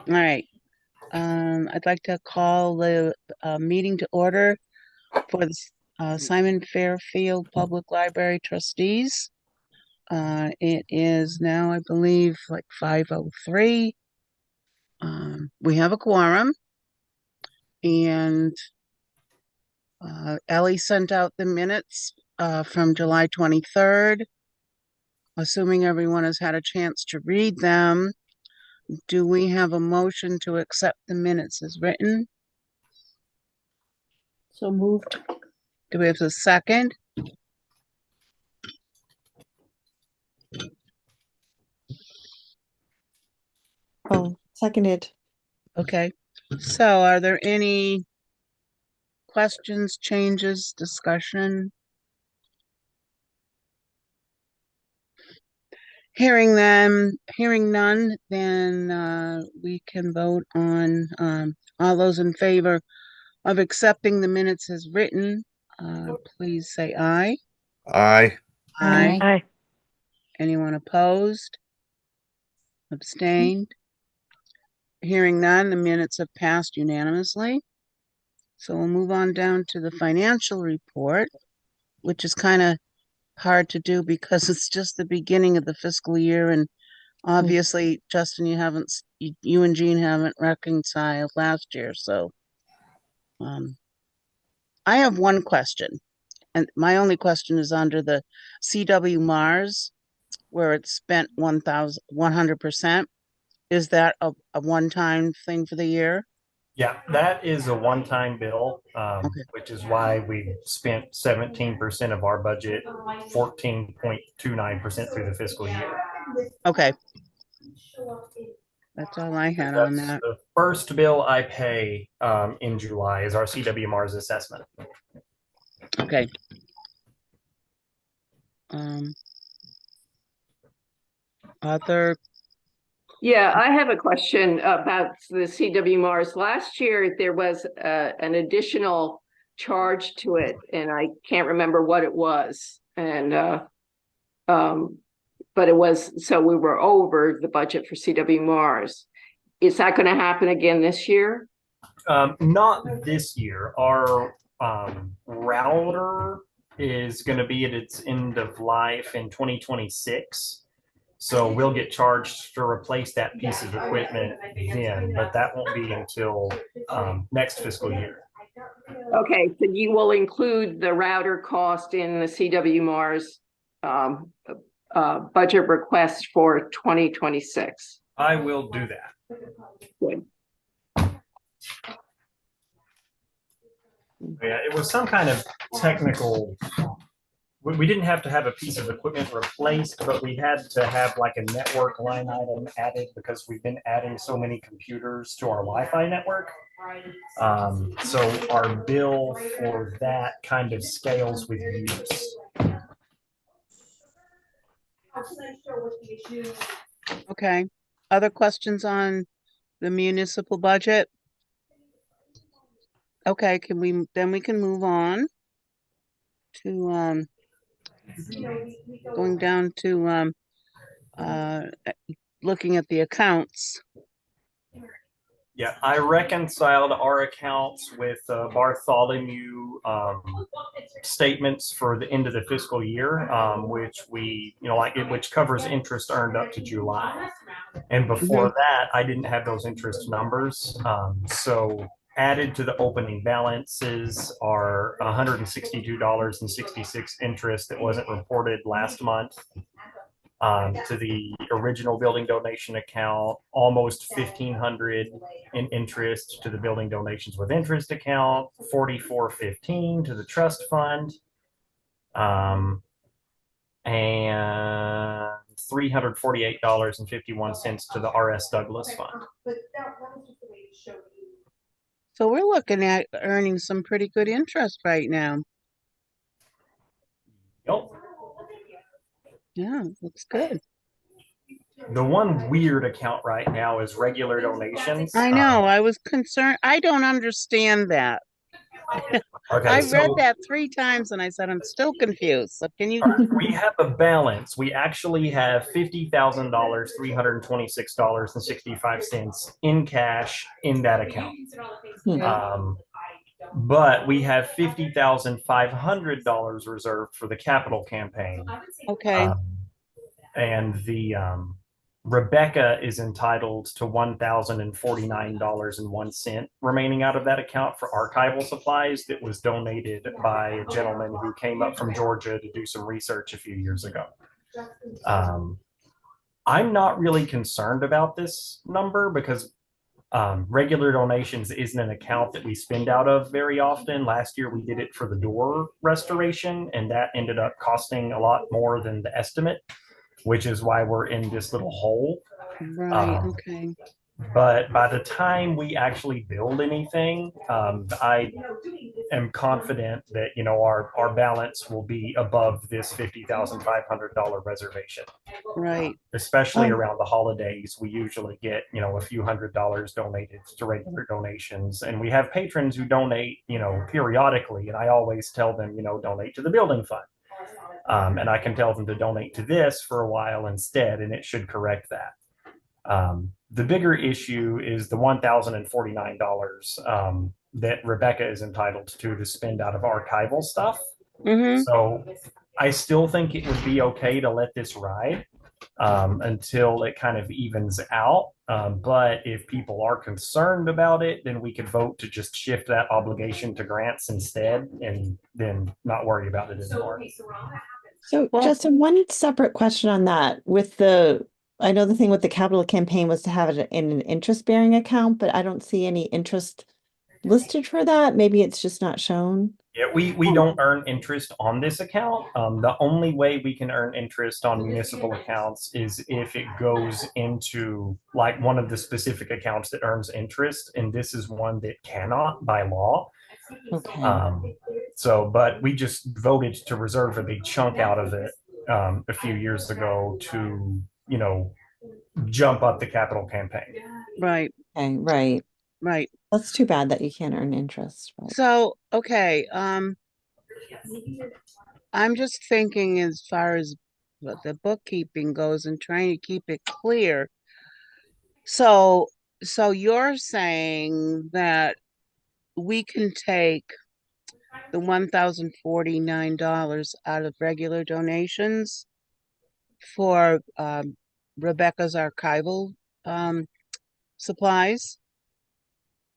All right. I'd like to call the meeting to order for the Simon Fairfield Public Library Trustees. It is now, I believe, like 5:03. We have a quorum, and Ellie sent out the minutes from July 23rd. Assuming everyone has had a chance to read them, do we have a motion to accept the minutes as written? So moved. Do we have a second? Oh, seconded. Okay. So are there any questions, changes, discussion? Hearing none, then we can vote on all those in favor of accepting the minutes as written. Please say aye. Aye. Aye. Aye. Anyone opposed? Abstained? Hearing none, the minutes have passed unanimously. So we'll move on down to the financial report, which is kind of hard to do because it's just the beginning of the fiscal year, and obviously, Justin, you and Jean haven't reconciled last year, so um, I have one question, and my only question is under the CW Mars, where it's spent 1,100%. Is that a one-time thing for the year? Yeah, that is a one-time bill, Okay. which is why we spent 17% of our budget, 14.29% through the fiscal year. Okay. That's all I had on That's that. the first bill I pay in July is our CW Mars assessment. Okay. Um, other, Yeah, I have a question about the CW Mars. Last year, there was an additional charge to it, and I can't remember what it was. And but it was, so we were over the budget for CW Mars. Is that going to happen again this year? Not this year. Our router is going to be at its end of life in 2026. So we'll get charged to replace that piece of equipment then, but that won't be until next fiscal year. Okay, so you will include the router cost in the CW Mars budget request for 2026. I will do that. Good. Yeah, it was some kind of technical. We didn't have to have a piece of equipment replaced, but we had to have like a network line item added because we've been adding so many computers to our Wi-Fi network. So our bill for that kind of scales with use. okay. Other questions on the municipal budget? Okay, we can move on to going down to uh looking at the accounts. Yeah, I reconciled our accounts with Bartholomew statements for the end of the fiscal year, which which covers interest earned up to July. And before that, I didn't have those interest numbers. So added to the opening balances are $162.66 interest that wasn't reported last month. To the original building donation account, almost 1,500 in interest to the building donations with interest account, 4415 to the trust fund, and $348.51 to the RS Douglas fund. So we're looking at earning some pretty good interest right now. Yep. Yeah, looks good. The one weird account right now is regular donations. I know. I was concerned. I don't understand that. Okay, I read so that 3 times and I said, I'm still confused. So can you, we have a balance. We actually have $50,000, $326.65 in cash in that account. Hmm. But we have $50,500 reserved for the capital campaign. okay, Um, and the Rebecca is entitled to $1,049.01 remaining out of that account for archival supplies that was donated by a gentleman who came up from Georgia to do some research a few years ago. I'm not really concerned about this number because regular donations isn't an account that we spend out of very often. Last year we did it for the door restoration, and that ended up costing a lot more than the estimate, which is why we're in this little hole. right, Um, okay, but by the time we actually build anything, I am confident that our balance will be above this $50,500 reservation. right, Especially Um, around the holidays, we usually get a few $100s donated to regular donations, and we have patrons who donate periodically, and I always tell them donate to the building fund. And I can tell them to donate to this for a while instead, and it should correct that. The bigger issue is the $1,049 that Rebecca is entitled to spend out of archival stuff. mm-hmm, So I still think it would be okay to let this ride until it kind of evens out. But if people are concerned about it, then we could vote to just shift that obligation to grants instead and then not worry about it anymore. so well, Justin, one separate question on that I know the thing with the capital campaign was to have it in an interest-bearing account, but I don't see any interest listed for that. Maybe it's just not shown. Yeah, we don't earn interest on this account. The only way we can earn interest on municipal accounts is if it goes into like one of the specific accounts that earns interest, and this is one that cannot by law. Okay. But we just voted to reserve a big chunk out of it a few years ago to, jump up the capital campaign. right, Okay, right. right. That's too bad that you can't earn interest, but So, okay, I'm just thinking as far as what the bookkeeping goes and trying to keep it clear. So, so you're saying that we can take the $1,049 out of regular donations for Rebecca's archival supplies?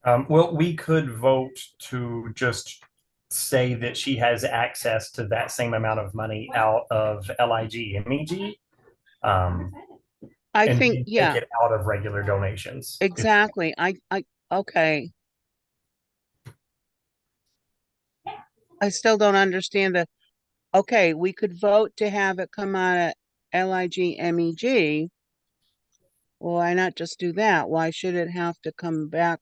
Well, we could vote to just say that she has access to that same amount of money out of LIG MEG, um, I and think, then take yeah, it out of regular donations. exactly. Okay. I still don't understand okay, we could vote to have it come out of LIG MEG. Why not just do that? Why should it have to come back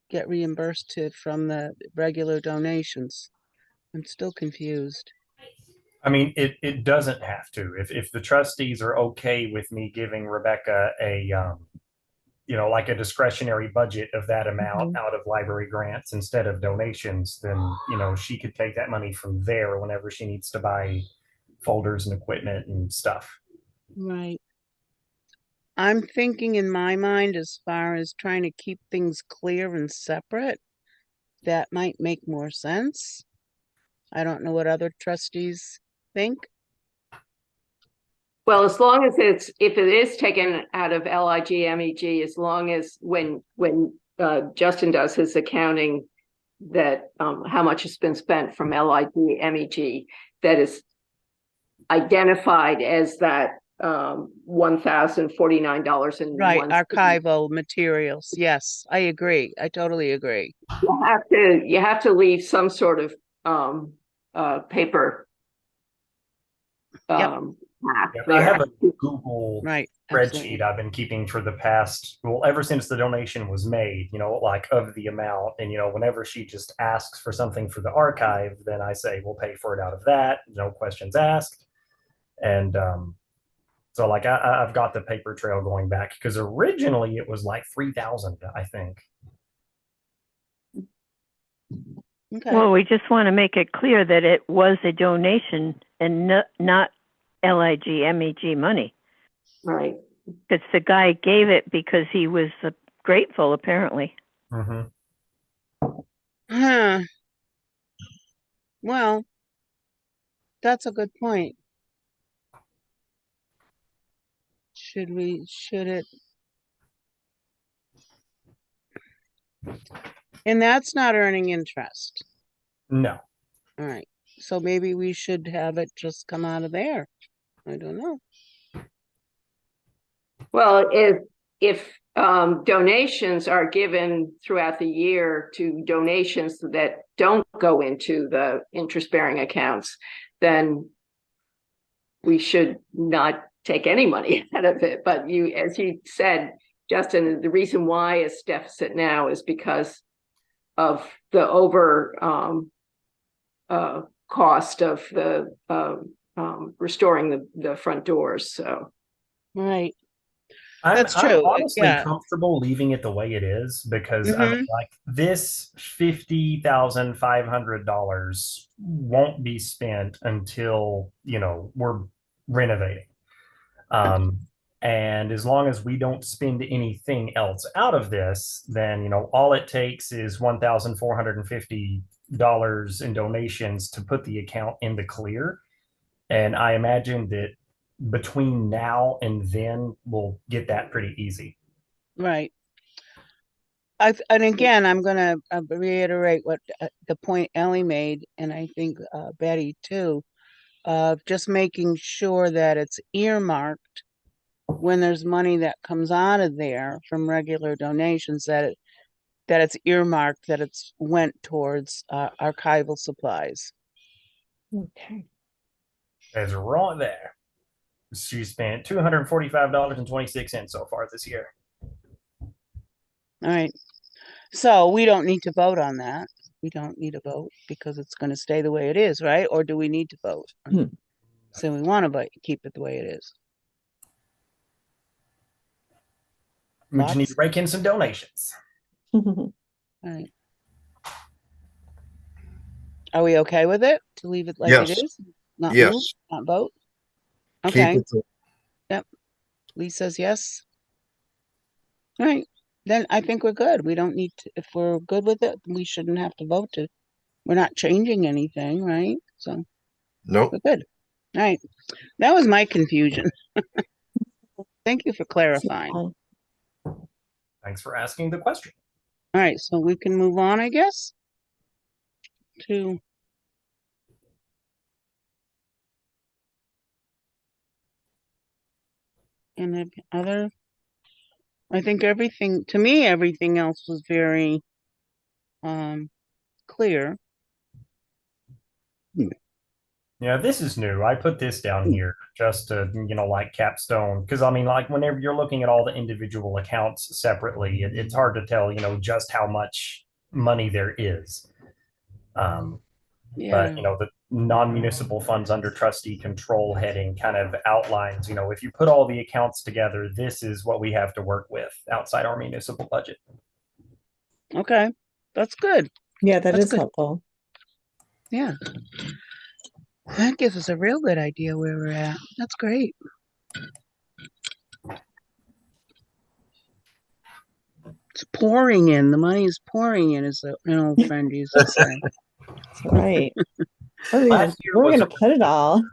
get reimbursed from the regular donations? I'm still confused. I mean, it doesn't have to. If the trustees are okay with me giving Rebecca a like a discretionary budget of that amount Mhm. out of library grants instead of donations, then she could take that money from there whenever she needs to buy folders and equipment and stuff. Right. I'm thinking in my mind as far as trying to keep things clear and separate, that might make more sense. I don't know what other trustees think. Well, as long as if it is taken out of LIG MEG, as long as when Justin does his accounting, that how much has been spent from LIG MEG, that is identified as that $1,049 and Right, one. archival materials. Yes, I agree. I totally agree. You have to leave some sort of paper Yep, map Yeah, I have there. a Google right, spreadsheet absolutely. I've been keeping for the past, well, ever since the donation was made, like of the amount. And, whenever she just asks for something for the archive, then I say, we'll pay for it out of that. No questions asked. And so, like, I've got the paper trail going back because originally it was like 3,000, I think. Okay. Well, we just want to make it clear that it was a donation and not LIG MEG money. Right. Because the guy gave it because he was grateful, apparently. Mhm. Huh. Well, that's a good point. Should it? And that's not earning interest. No. All right. So maybe we should have it just come out of there. I don't know. Well, if donations are given throughout the year to donations that don't go into the interest-bearing accounts, then we should not take any money out of it. But as you said, Justin, the reason why it's deficit now is because of the over cost of the restoring the front doors. So Right. I'm That's true. honestly Yeah. comfortable leaving it the way it is because I mean, Mm-hmm. like this $50,500 won't be spent until we're renovating. Um, and as long as we don't spend anything else out of this, then all it takes is $1,450 in donations to put the account in the clear. And I imagine that between now and then we'll get that pretty easy. Right. And again, I'm going to reiterate what the point Ellie made, and I think Betty too, of just making sure that it's earmarked when there's money that comes out of there from regular donations, that it's earmarked, that it's went towards archival supplies. Okay. That's right there. She spent $245.26 so far this year. All right. So we don't need to vote on that. We don't need a vote because it's going to stay the way it is, right? Or do we need to vote? So we want to keep it the way it is. We just need to Thoughts? rake in some donations. All right. Are we okay with it to leave it like it Yes. is? Not Yes. move, not vote? Keep Okay. it to- Lee says yes. All right. Then I think we're good. We don't need to, if we're good with it, we shouldn't have to vote to, we're not changing anything, right? So Nope. we're good. All right. That was my confusion. Thank you for clarifying. Thanks for asking the question. All right. So we can move on, I guess, to any other. I think everything, to me, everything else was very clear. Yeah, this is new. I put this down here just to, like capstone. Because I mean, like whenever you're looking at all the individual accounts separately, it's hard to tell, just how much money there is. Yeah. But, the non-municipal funds under trustee control heading kind of outlines, if you put all the accounts together, this is what we have to work with outside our municipal budget. Okay. That's good. Yeah, that That's is good. helpful. Yeah. That gives us a real good idea where we're at. That's great. It's pouring in. The money is pouring in, as an old friend used to say. That's right. Where Last year are we was going to put it all?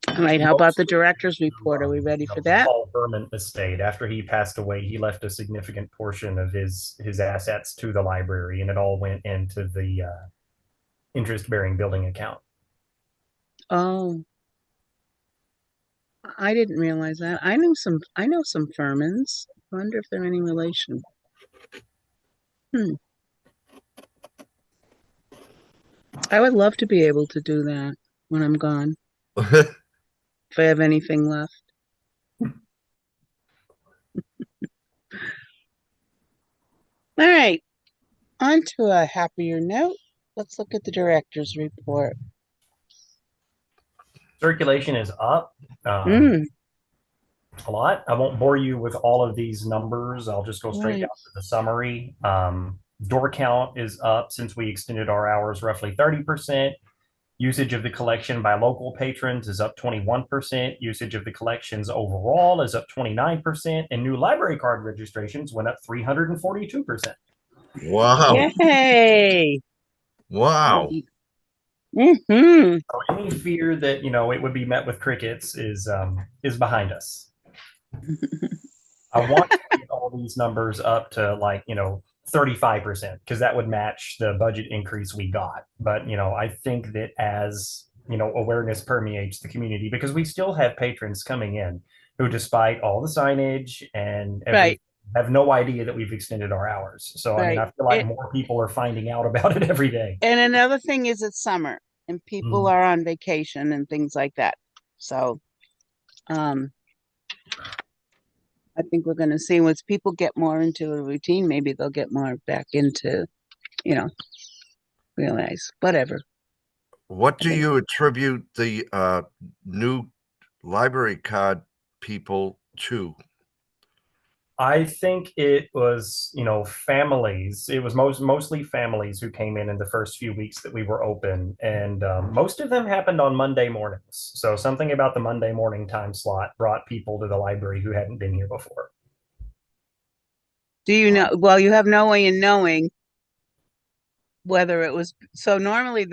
All right. How about the director's report? Are we ready for that? Paul Berman estate. After he passed away, he left a significant portion of his assets to the library, and it all went into the interest-bearing building account. Oh, I didn't realize that. I know some Furmans. I wonder if they're any relation. I would love to be able to do that when I'm gone, if I have anything left. All right. On to a happier note. Let's look at the director's report. Circulation is up. Mm. A lot. I won't bore you with all of these numbers. I'll just go straight Right. down to the summary. Door count is up since we extended our hours roughly 30%. Usage of the collection by local patrons is up 21%. Usage of the collections overall is up 29%. And new library card registrations went up 342%. Wow. Yay. Wow. Mm-hmm. So any fear that, it would be met with crickets is behind us. I want to get all these numbers up to 35% because that would match the budget increase we got. But, I think that as, awareness permeates the community, because we still have patrons coming in who, despite all the signage and everything, Right. have no idea that we've extended our hours. So, I mean, Right. I feel like more people are finding out about it every day. And another thing is it's summer and people Mhm. are on vacation and things like that. So, um, I think we're going to see once people get more into a routine, maybe they'll get more back into, you know, realize whatever. What I do think you attribute the new library card people to? I think it was, families. It was mostly families who came in the first few weeks that we were open, and most of them happened on Monday mornings. So something about the Monday morning time slot brought people to the library who hadn't been here before. do you know, well, you have no way in knowing whether it was, so normally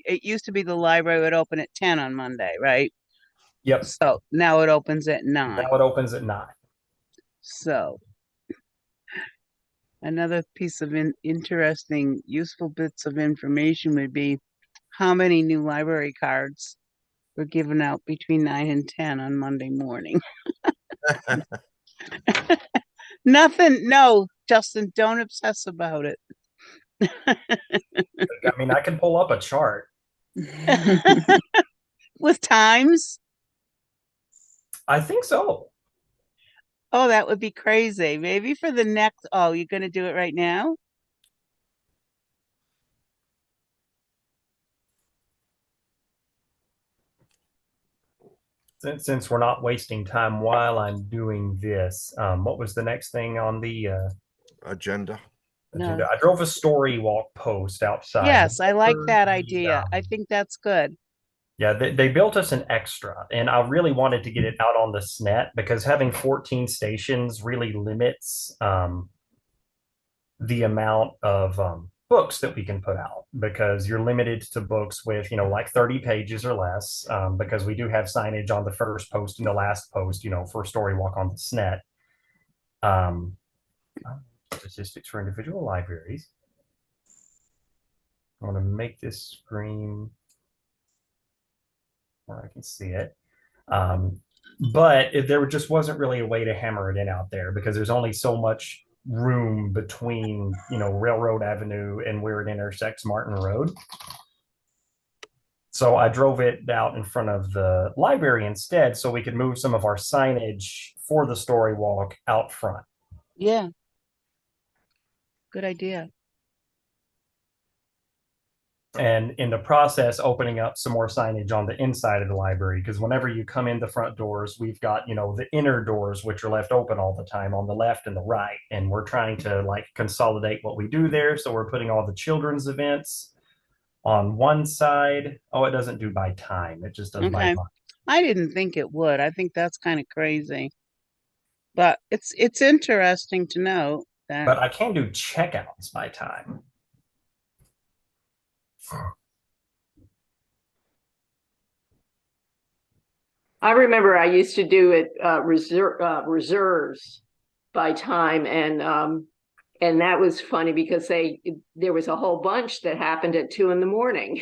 it used to be the library would open at 10 on Monday, right? Yep. So now it opens at Now 9. it opens at 9. So another piece of interesting, useful bits of information would be how many new library cards were given out between 9 and 10 on Monday morning. Nothing. No, Justin, don't obsess about it. I mean, I can pull up a chart. With times? I think so. Oh, that would be crazy. Maybe for the next, oh, you're going to do it right now? Since we're not wasting time while I'm doing this, what was the next thing on the Agenda. No. agenda? I drove a story walk post outside. Yes, I like that idea. I think that's good. Yeah, they built us an extra, and I really wanted to get it out on the SNET because having 14 stations really limits the amount of books that we can put out because you're limited to books with, like 30 pages or less, because we do have signage on the first post and the last post, for Story Walk on the SNET. Um, Statistics for individual libraries. I want to make this screen where I can see it. But there just wasn't really a way to hammer it in out there because there's only so much room between, Railroad Avenue and where it intersects Martin Road. So I drove it out in front of the library instead so we could move some of our signage for the story walk out front. Yeah. Good idea. And in the process, opening up some more signage on the inside of the library. Because whenever you come in the front doors, we've got, the inner doors, which are left open all the time on the left and the right. And we're trying to consolidate what we do there. So we're putting all the children's events on one side. Oh, it doesn't do by time. It just does by Okay. month. I didn't think it would. I think that's kind of crazy. But it's interesting to know that. But I can do checkouts by time. I remember I used to do it reserves by time, and that was funny because there was a whole bunch that happened at 2 a.m.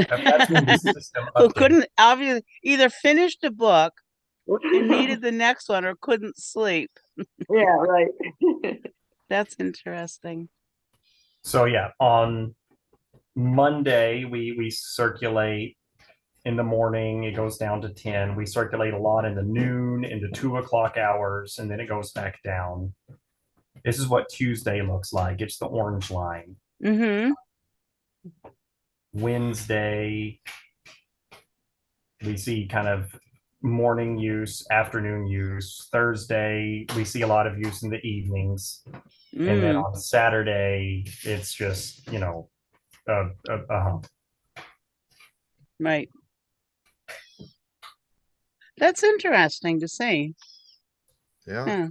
That's when the system Who updates. couldn't obviously either finish the book and needed the next one or couldn't sleep. Yeah, right. That's interesting. So yeah, on Monday we circulate in the morning. It goes down to 10. We circulate a lot in the noon, into 2 o'clock hours, and then it goes back down. This is what Tuesday looks like. It's the orange line. Mm-hmm. Wednesday, we see kind of morning use, afternoon use. Thursday, we see a lot of use in the evenings. And then Mm, on Saturday, it's just, a hump. right. That's interesting to see. Yeah. Huh.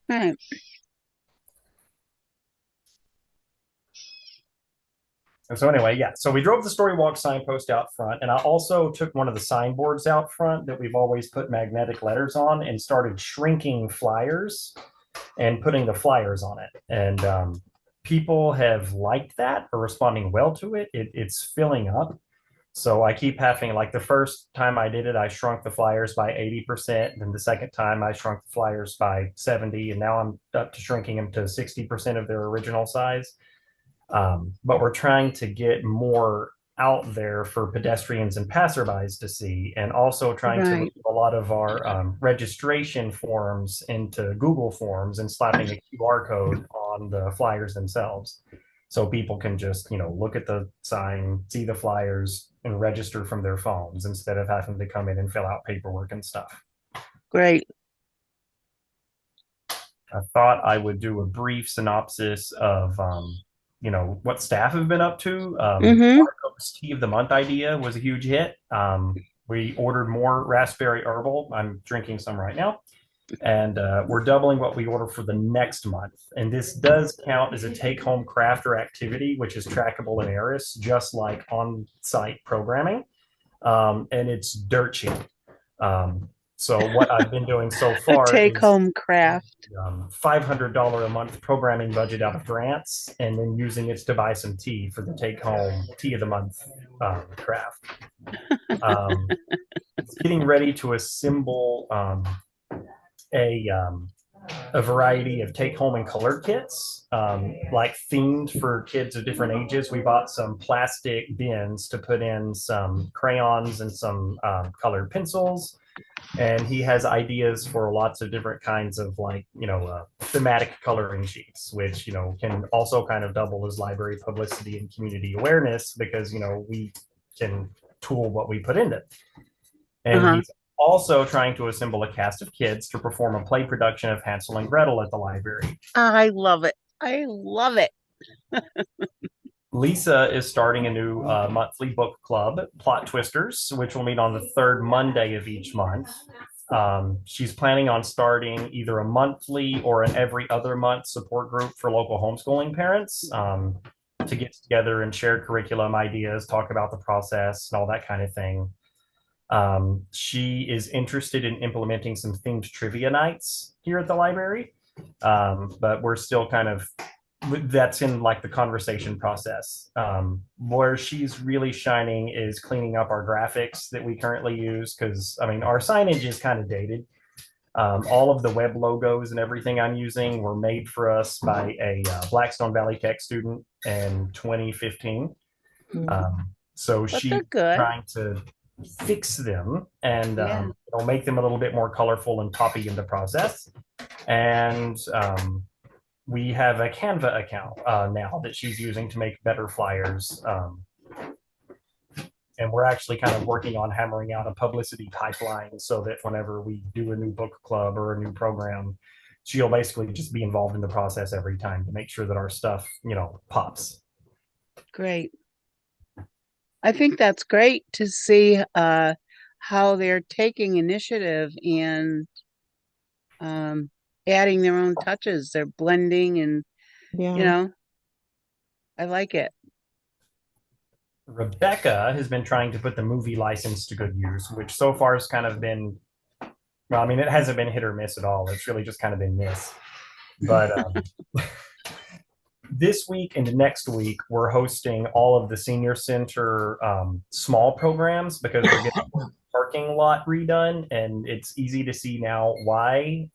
Right. And so anyway, yeah. So we drove the story walk signpost out front, and I also took one of the signboards out front that we've always put magnetic letters on and started shrinking flyers and putting the flyers on it. And people have liked that or responding well to it. It's filling up. So I keep having, like, the first time I did it, I shrunk the flyers by 80%. And then the second time I shrunk the flyers by 70. And now I'm up to shrinking them to 60% of their original size. But we're trying to get more out there for pedestrians and passerbys to see, and also trying to move Right. a lot of our registration forms into Google Forms and slapping a QR code on the flyers themselves. So people can just, look at the sign, see the flyers, and register from their phones instead of having to come in and fill out paperwork and stuff. Great. I thought I would do a brief synopsis of, what staff have been up to. Mm-hmm. Marco's Tea of the Month idea was a huge hit. We ordered more raspberry herbal. I'm drinking some right now. And we're doubling what we order for the next month. And this does count as a take-home craft or activity, which is trackable in Eris, just like on-site programming. And it's dirt cheap. So what I've been doing so A far is take-home craft. $500 a month programming budget out of grants, and then using it to buy some tea for the take-home tea of the month craft. Getting ready to assemble a a variety of take-home and color kits, like themed for kids of different ages. We bought some plastic bins to put in some crayons and some colored pencils. And he has ideas for lots of different kinds of, like, thematic coloring sheets, which, can also kind of double as library publicity and community awareness because, we can tool what we put in it. And Uh-huh. he's also trying to assemble a cast of kids to perform a play production of Hansel and Gretel at the library. I love it. I love it. Lisa is starting a new monthly book club, Plot Twisters, which will meet on the third Monday of each month. She's planning on starting either a monthly or an every other month support group for local homeschooling parents, to get together and share curriculum ideas, talk about the process, and all that kind of thing. She is interested in implementing some themed trivia nights here at the library, but we're still kind of, that's in, like, the conversation process. Where she's really shining is cleaning up our graphics that we currently use, because our signage is kind of dated. All of the web logos and everything I'm using were made for us by a Blackstone Valley Tech student in 2015. So But she's they're good. trying to fix them and Yeah. make them a little bit more colorful and poppy in the process. And we have a Canva account now that she's using to make better flyers. And we're actually kind of working on hammering out a publicity pipeline so that whenever we do a new book club or a new program, she'll basically just be involved in the process every time to make sure that our stuff, pops. Great. I think that's great to see how they're taking initiative and adding their own touches. They're blending and, Yeah. I like it. Rebecca has been trying to put the movie license to good use, which so far has kind of been, well, it hasn't been hit or miss at all. It's really just kind of been miss. But this week and next week, we're hosting all of the senior center small programs because we're getting the parking lot redone, and it's easy to see now why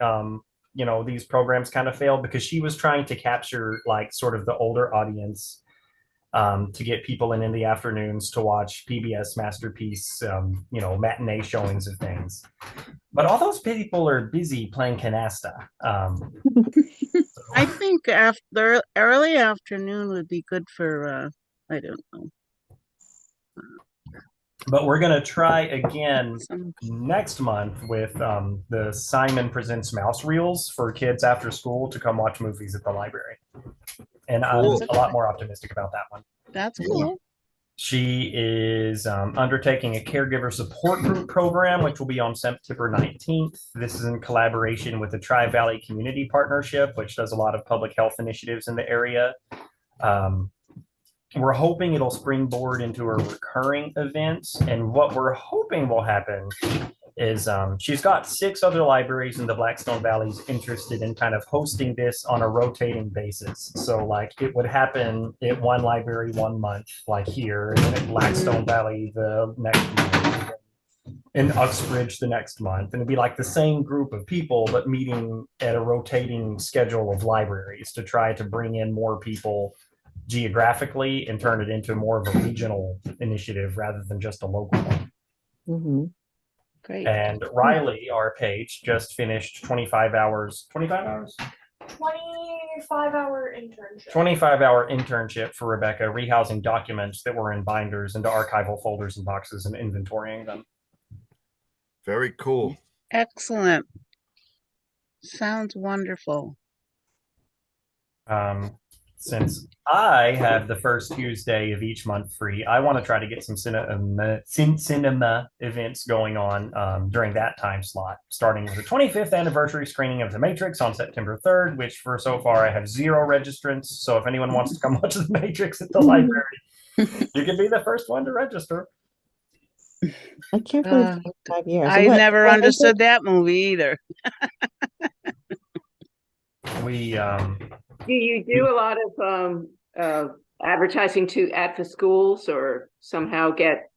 these programs kind of failed, because she was trying to capture, like, sort of the older audience, to get people in the afternoons to watch PBS Masterpiece, matinee showings of things. But all those people are busy playing canasta. I think after early afternoon would be good for I don't know. But we're going to try again Some- next month with the Simon Presents Mouse Reels for kids after school to come watch movies at the library. And I'm Cool. a lot more optimistic about that one. That's Yeah. cool. She is undertaking a caregiver support group program, which will be on September 19th. This is in collaboration with the Tri-Valley Community Partnership, which does a lot of public health initiatives in the area. We're hoping it'll springboard into a recurring event. And what we're hoping will happen is she's got 6 other libraries in the Blackstone Valley interested in kind of hosting this on a rotating basis. So like it would happen at one library 1 month, like here, and then at Blackstone Valley the next month, in Uxbridge the next month. And it'd be like the same group of people, but meeting at a rotating schedule of libraries to try to bring in more people geographically and turn it into more of a regional initiative rather than just a local one. Mhm. Great. And Riley, our page, just finished 25 hours, 25-hour internship. 25-hour internship for Rebecca, rehousing documents that were in binders into archival folders and boxes and inventorying them. Very cool. Excellent. Sounds wonderful. Since I have the first Tuesday of each month free, I want to try to get some cinema events going on during that time slot, starting with the 25th anniversary screening of The Matrix on September 3rd, which for so far I have 0 registrants. So if anyone wants to come watch The Matrix at the library, you can be the first one to register. I can't believe Uh, 25 years. I never what is understood it? that movie either. We Do you do a lot of advertising at the schools, or somehow get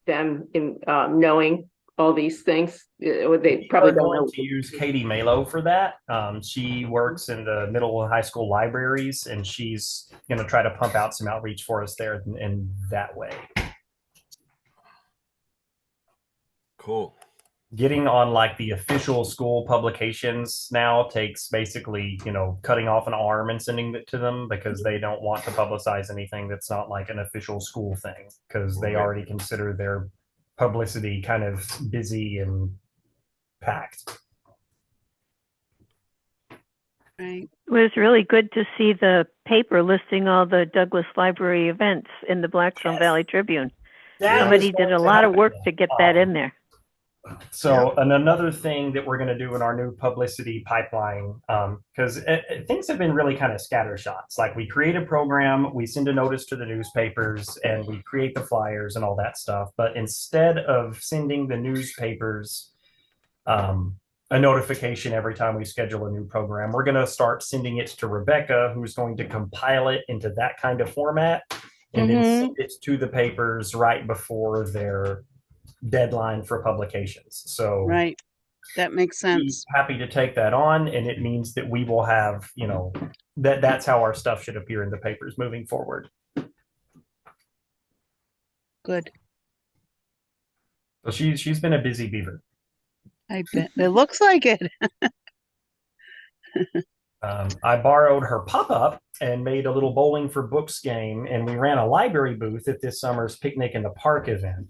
them in knowing all these things? Or they probably are don't going know. to use Katie Malo for that. She works in the middle and high school libraries, and she's going to try to pump out some outreach for us there in that way. Cool. Getting on like the official school publications now takes basically, cutting off an arm and sending it to them because they don't want to publicize anything that's not like an official school thing because they Right. already consider their publicity kind of busy and packed. Right. It was really good to see the paper listing all the Douglas Library events in the Blackstone Yes. Valley Tribune. That Somebody is going did a to lot of happen. work to get that in there. So, and another thing that we're going to do in our new publicity pipeline, because things have been really kind of scattershots. Like we create a program, we send a notice to the newspapers, and we create the flyers and all that stuff. But instead of sending the newspapers a notification every time we schedule a new program, we're going to start sending it to Rebecca, who's going to compile it into that kind of format and then send it to the papers right before their deadline for publications. So Right. That makes sense. happy to take that on, and it means that we will have, that's how our stuff should appear in the papers moving forward. Good. So she's been a busy beaver. I bet. It looks like it. I borrowed her pop-up and made a little bowling for books game, and we ran a library booth at this summer's picnic in the park event.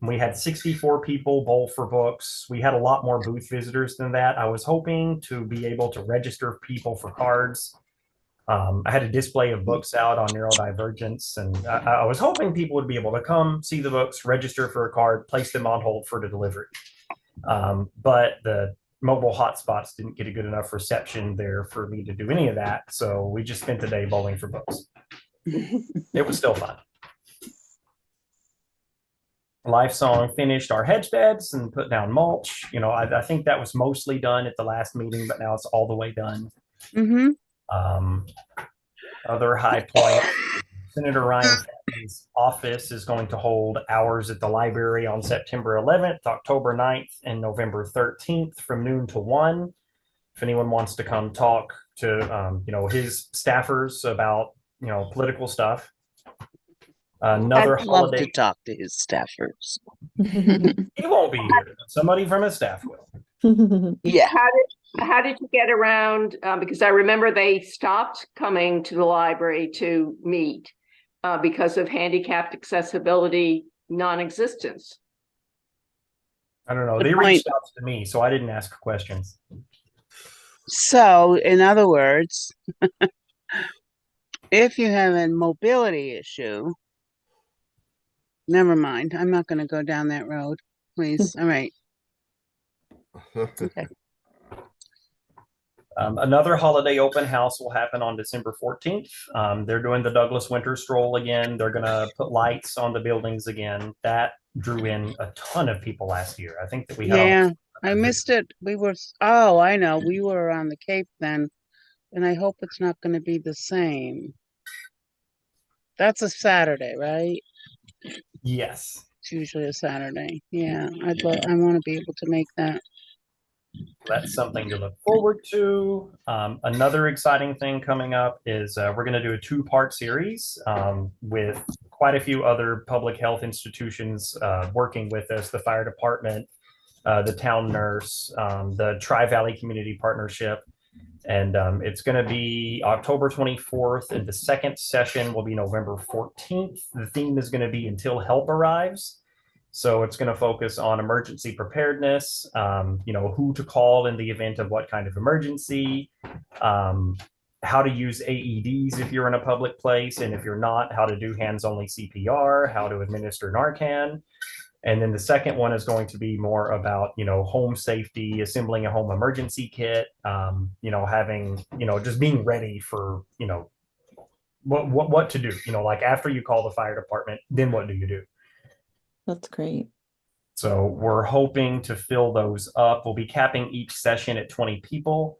We had 64 people bowl for books. We had a lot more booth visitors than that. I was hoping to be able to register people for cards. I had a display of books out on neurodivergence, and I was hoping people would be able to come see the books, register for a card, place them on hold for the delivery. But the mobile hotspots didn't get a good enough reception there for me to do any of that. So we just spent the day bowling for books. It was still fun. Lifesong finished our hedge beds and put down mulch. I think that was mostly done at the last meeting, but now it's all the way done. Mm-hmm. Other high point, Senator Ryan Fenton's office is going to hold hours at the library on September 11th, October 9th, and November 13th from noon to 1. If anyone wants to come talk to, his staffers about, political stuff. Another I'd love holiday. to talk to his staffers. He won't be here. Somebody from his staff will. Yeah. How did you get around? Because I remember they stopped coming to the library to meet because of handicapped accessibility non-existence. I don't know. Good They point. reached out to me, so I didn't ask questions. So, in other words, if you have a mobility issue, never mind. I'm not going to go down that road. Please. All right. Okay. Another holiday open house will happen on December 14th. They're doing the Douglas Winter Stroll again. They're going to put lights on the buildings again. That drew in a ton of people last year. I think that we had Yeah, almost I 100. missed it. Oh, I know. We were on the Cape then, and I hope it's not going to be the same. That's a Saturday, right? Yes. It's usually a Saturday. Yeah, I want to be able to make that. That's something to look forward to. Another exciting thing coming up is we're going to do a two-part series with quite a few other public health institutions working with us, the fire department, the town nurse, the Tri-Valley Community Partnership. And it's going to be October 24th, and the second session will be November 14th. The theme is going to be Until Help Arrives. So it's going to focus on emergency preparedness, who to call in the event of what kind of emergency, how to use AEDs if you're in a public place, and if you're not, how to do hands-only CPR, how to administer Narcan. And then the second one is going to be more about, home safety, assembling a home emergency kit, having, just being ready for, what to do, like after you call the fire department, then what do you do? That's great. So we're hoping to fill those up. We'll be capping each session at 20 people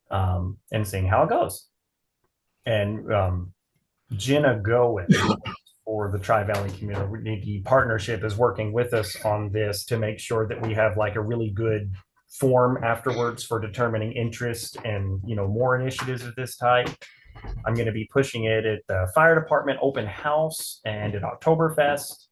and seeing how it goes. And Jenna Goen for the Tri-Valley Community Partnership is working with us on this to make sure that we have like a really good form afterwards for determining interest and, more initiatives of this type. I'm going to be pushing it at the fire department open house and at Oktoberfest.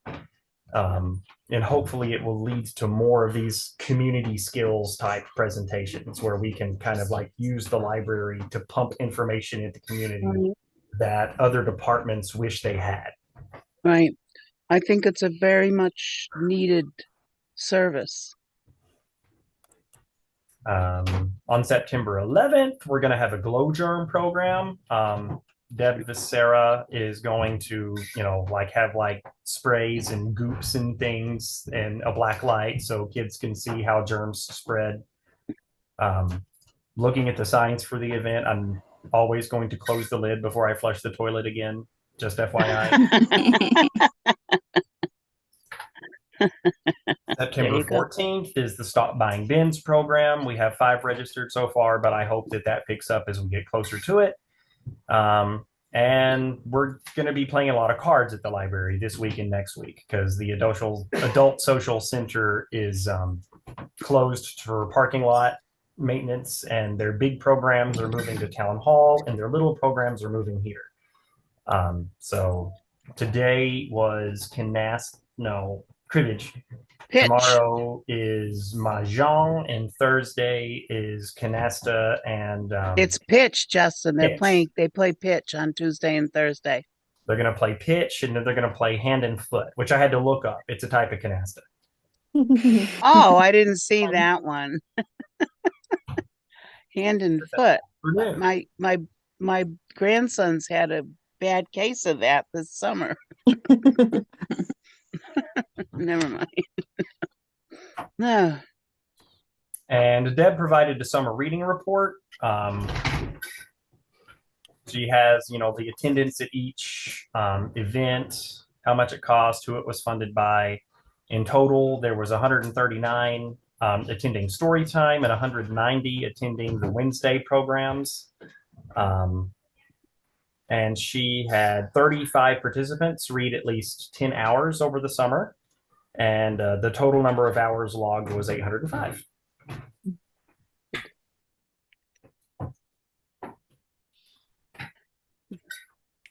And hopefully it will lead to more of these community skills type presentations where we can kind of like use the library to pump information into community that other departments wish they had. Right. I think it's a very much needed service. On September 11th, we're going to have a glow germ program. Deb Visera is going to, have sprays and goops and things and a black light so kids can see how germs spread. Looking at the signs for the event, I'm always going to close the lid before I flush the toilet again, just FYI. September 14th is the Stop Buying Bins program. We have 5 registered so far, but I hope that picks up as we get closer to it. And we're going to be playing a lot of cards at the library this week and next week because the adult social center is closed for parking lot maintenance, and their big programs are moving to town hall and their little programs are moving here. So today was cribbage. Pitch. Tomorrow is mahjong, and Thursday is canasta and It's pitch, Justin. pitch. They play pitch on Tuesday and Thursday. They're going to play pitch, and then they're going to play hand and foot, which I had to look up. It's a type of canasta. Oh, I didn't see that one. Hand and foot. My grandsons had a bad case of that this summer. Never mind. No. And Deb provided a summer reading report. She has, the attendance at each event, how much it cost, who it was funded by. In total, there was 139 attending story time and 190 attending the Wednesday programs. And she had 35 participants read at least 10 hours over the summer. And the total number of hours logged was 805.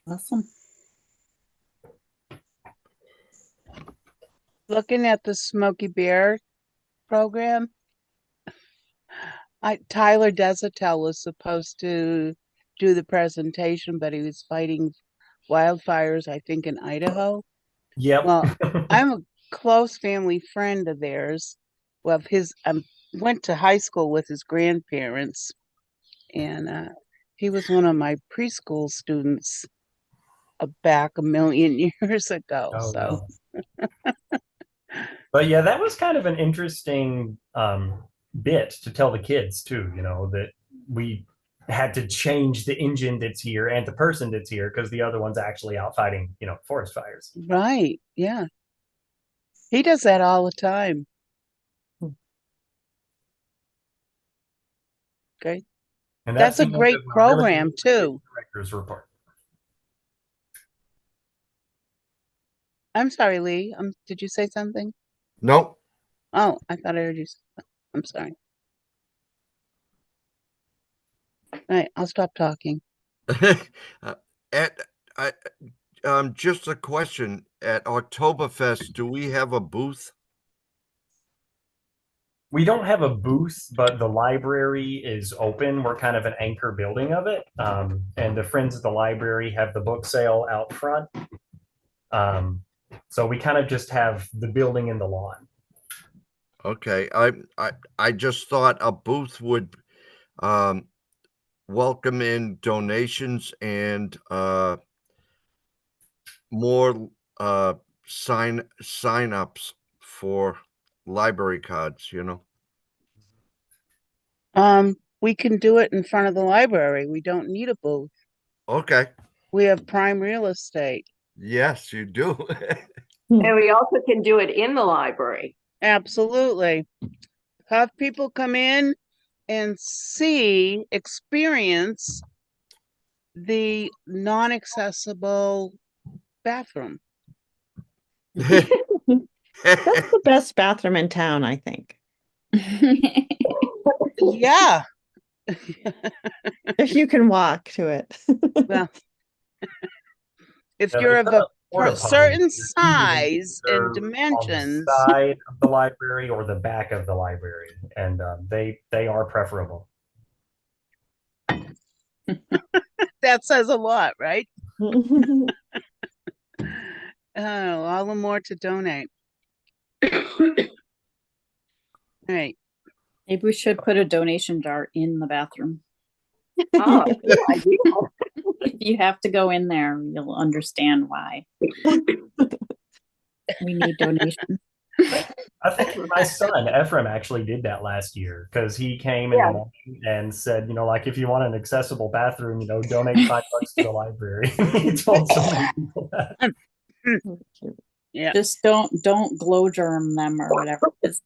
Awesome. Looking at the Smoky Bear program, Tyler Desatel was supposed to do the presentation, but he was fighting wildfires, I think, in Idaho. Yep. Well, I'm a close family friend of theirs. Well, his went to high school with his grandparents, and he was one of my preschool students back a million years ago. Oh, So, no. But yeah, that was kind of an interesting bit to tell the kids too, that we had to change the engine that's here and the person that's here because the other one's actually out fighting, forest fires. right, yeah, he does that all the time. Okay, And that's that's a the end great of my really program administrative too. director's report. I'm sorry, Lee. Did you say something? Nope. Oh, I thought I heard you. I'm sorry. All right, I'll stop talking. Uh, at I just a question. At Oktoberfest, do we have a booth? We don't have a booth, but the library is open. We're kind of an anchor building of it. And the Friends of the Library have the book sale out front. So we kind of just have the building and the lawn. Okay, I just thought a booth would um welcome in donations and more sign ups for library cards, We can do it in front of the library. We don't need a booth. Okay. We have prime real estate. Yes, you do. And we also can do it in the library. Absolutely. Have people come in and experience the non-accessible bathroom. That's the best bathroom in town, I think. Yeah. If you can walk to it. Well, if Yeah, you're there's of not a porta potty. certain There's usually size and either on the dimensions, side of the library or the back of the library, and they are preferable. that says a lot, right? Oh, all the more to donate. All right. Maybe we should put a donation jar in the bathroom. Oh, good idea. If you have to go in there, you'll understand why. We need donations. I think my son Ephraim actually did that last year because he came in the morning and said, like if you want an accessible bathroom, donate $5 to the library. He told so many people that. Yeah. Just don't glow germ them or whatever it is.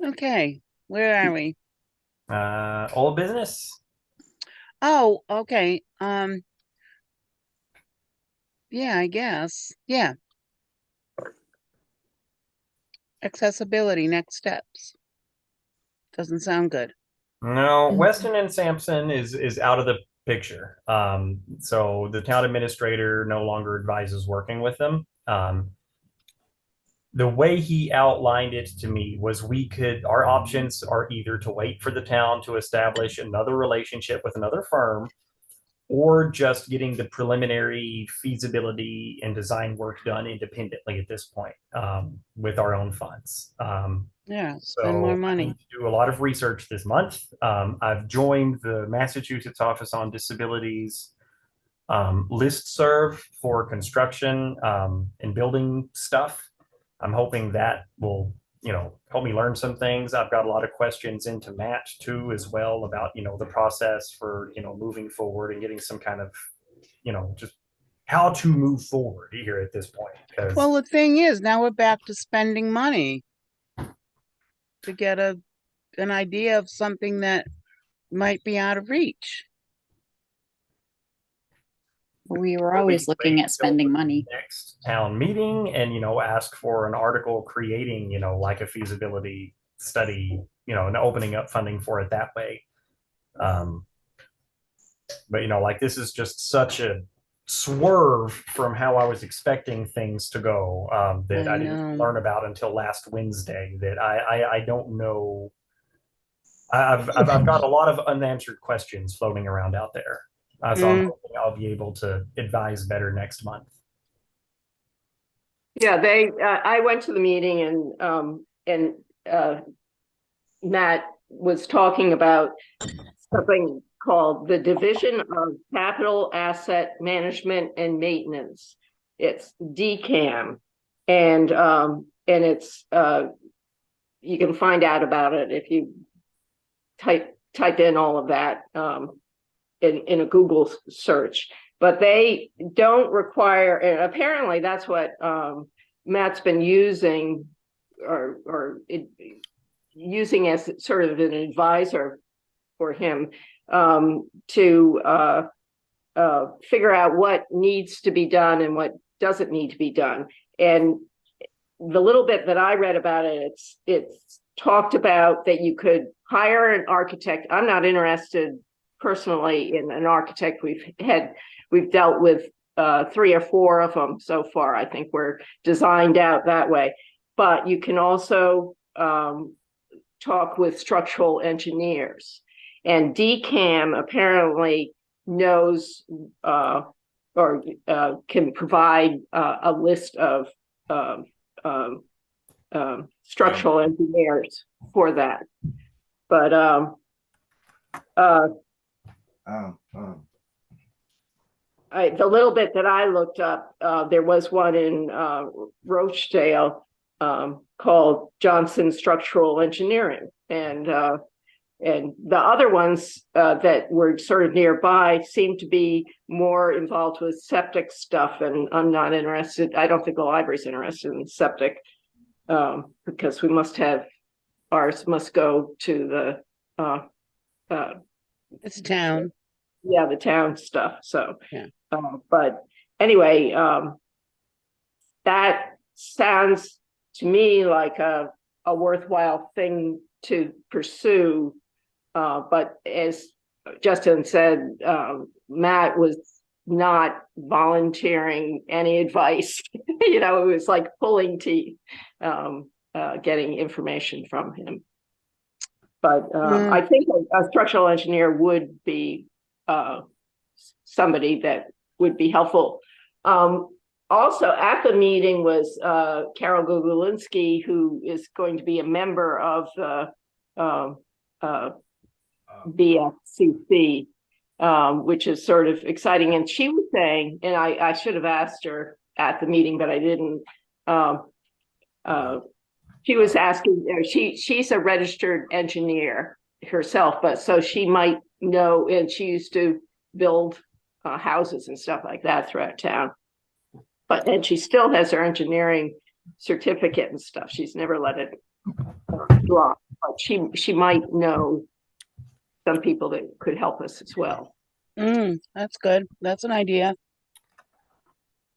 Okay, where are we? Old business. Oh, okay. Yeah, I guess. Yeah. Accessibility, next steps. Doesn't sound good. No, Weston and Sampson is out of the picture. So the town administrator no longer advises working with them. The way he outlined it to me was our options are either to wait for the town to establish another relationship with another firm or just getting the preliminary feasibility and design work done independently at this point with our own funds. Yeah, spend more So I money. need to do a lot of research this month. I've joined the Massachusetts Office on Disabilities listserv for construction and building stuff. I'm hoping that will, help me learn some things. I've got a lot of questions into Matt too, as well about, the process for, moving forward and getting some kind of, just how to move forward here at this point. Well, the thing is, now we're back to spending money to get an idea of something that might be out of reach. We were always looking at spending money. Next town meeting and, ask for an article creating, like a feasibility study, and opening up funding for it that way. But, like this is just such a swerve from how I was expecting things to go that I didn't learn about until last Wednesday that I don't know I've got a lot of unanswered questions floating around out there. So I'm hoping I'll be able to advise better next month. Yeah, I went to the meeting and Matt was talking about something called the Division of Capital Asset Management and Maintenance. It's DCAM, and it's you can find out about it if you type in all of that in a Google search. But they don't require, and apparently that's what Matt's been using using as sort of an advisor for him to figure out what needs to be done and what doesn't need to be done. And the little bit that I read about it, it's talked about that you could hire an architect. I'm not interested personally in an architect. We've dealt with 3 or 4 of them so far. I think we're designed out that way. But you can also talk with structural engineers. And DCAM apparently knows or can provide a list of structural engineers for that. But the little bit that I looked up, there was one in Rochdale called Johnson Structural Engineering, and the other ones that were sort of nearby seemed to be more involved with septic stuff, and I'm not interested. I don't think the library's interested in septic because ours must go to the It's town. Yeah, the town stuff. So, yeah. But anyway, that sounds to me like a worthwhile thing to pursue. But as Justin said, Matt was not volunteering any advice. It was like pulling teeth, getting information from him. But I think a structural engineer would be somebody that would be helpful. Also at the meeting was Carol Gugulinski, who is going to be a member of the BFCC, which is sort of exciting. And she was saying, and I should have asked her at the meeting, but I didn't. She was asking, she's a registered engineer herself, but so she might know, and she used to build houses and stuff like that throughout town. And she still has her engineering certificate and stuff. She's never let it drop, but she might know some people that could help us as well. That's good. That's an idea.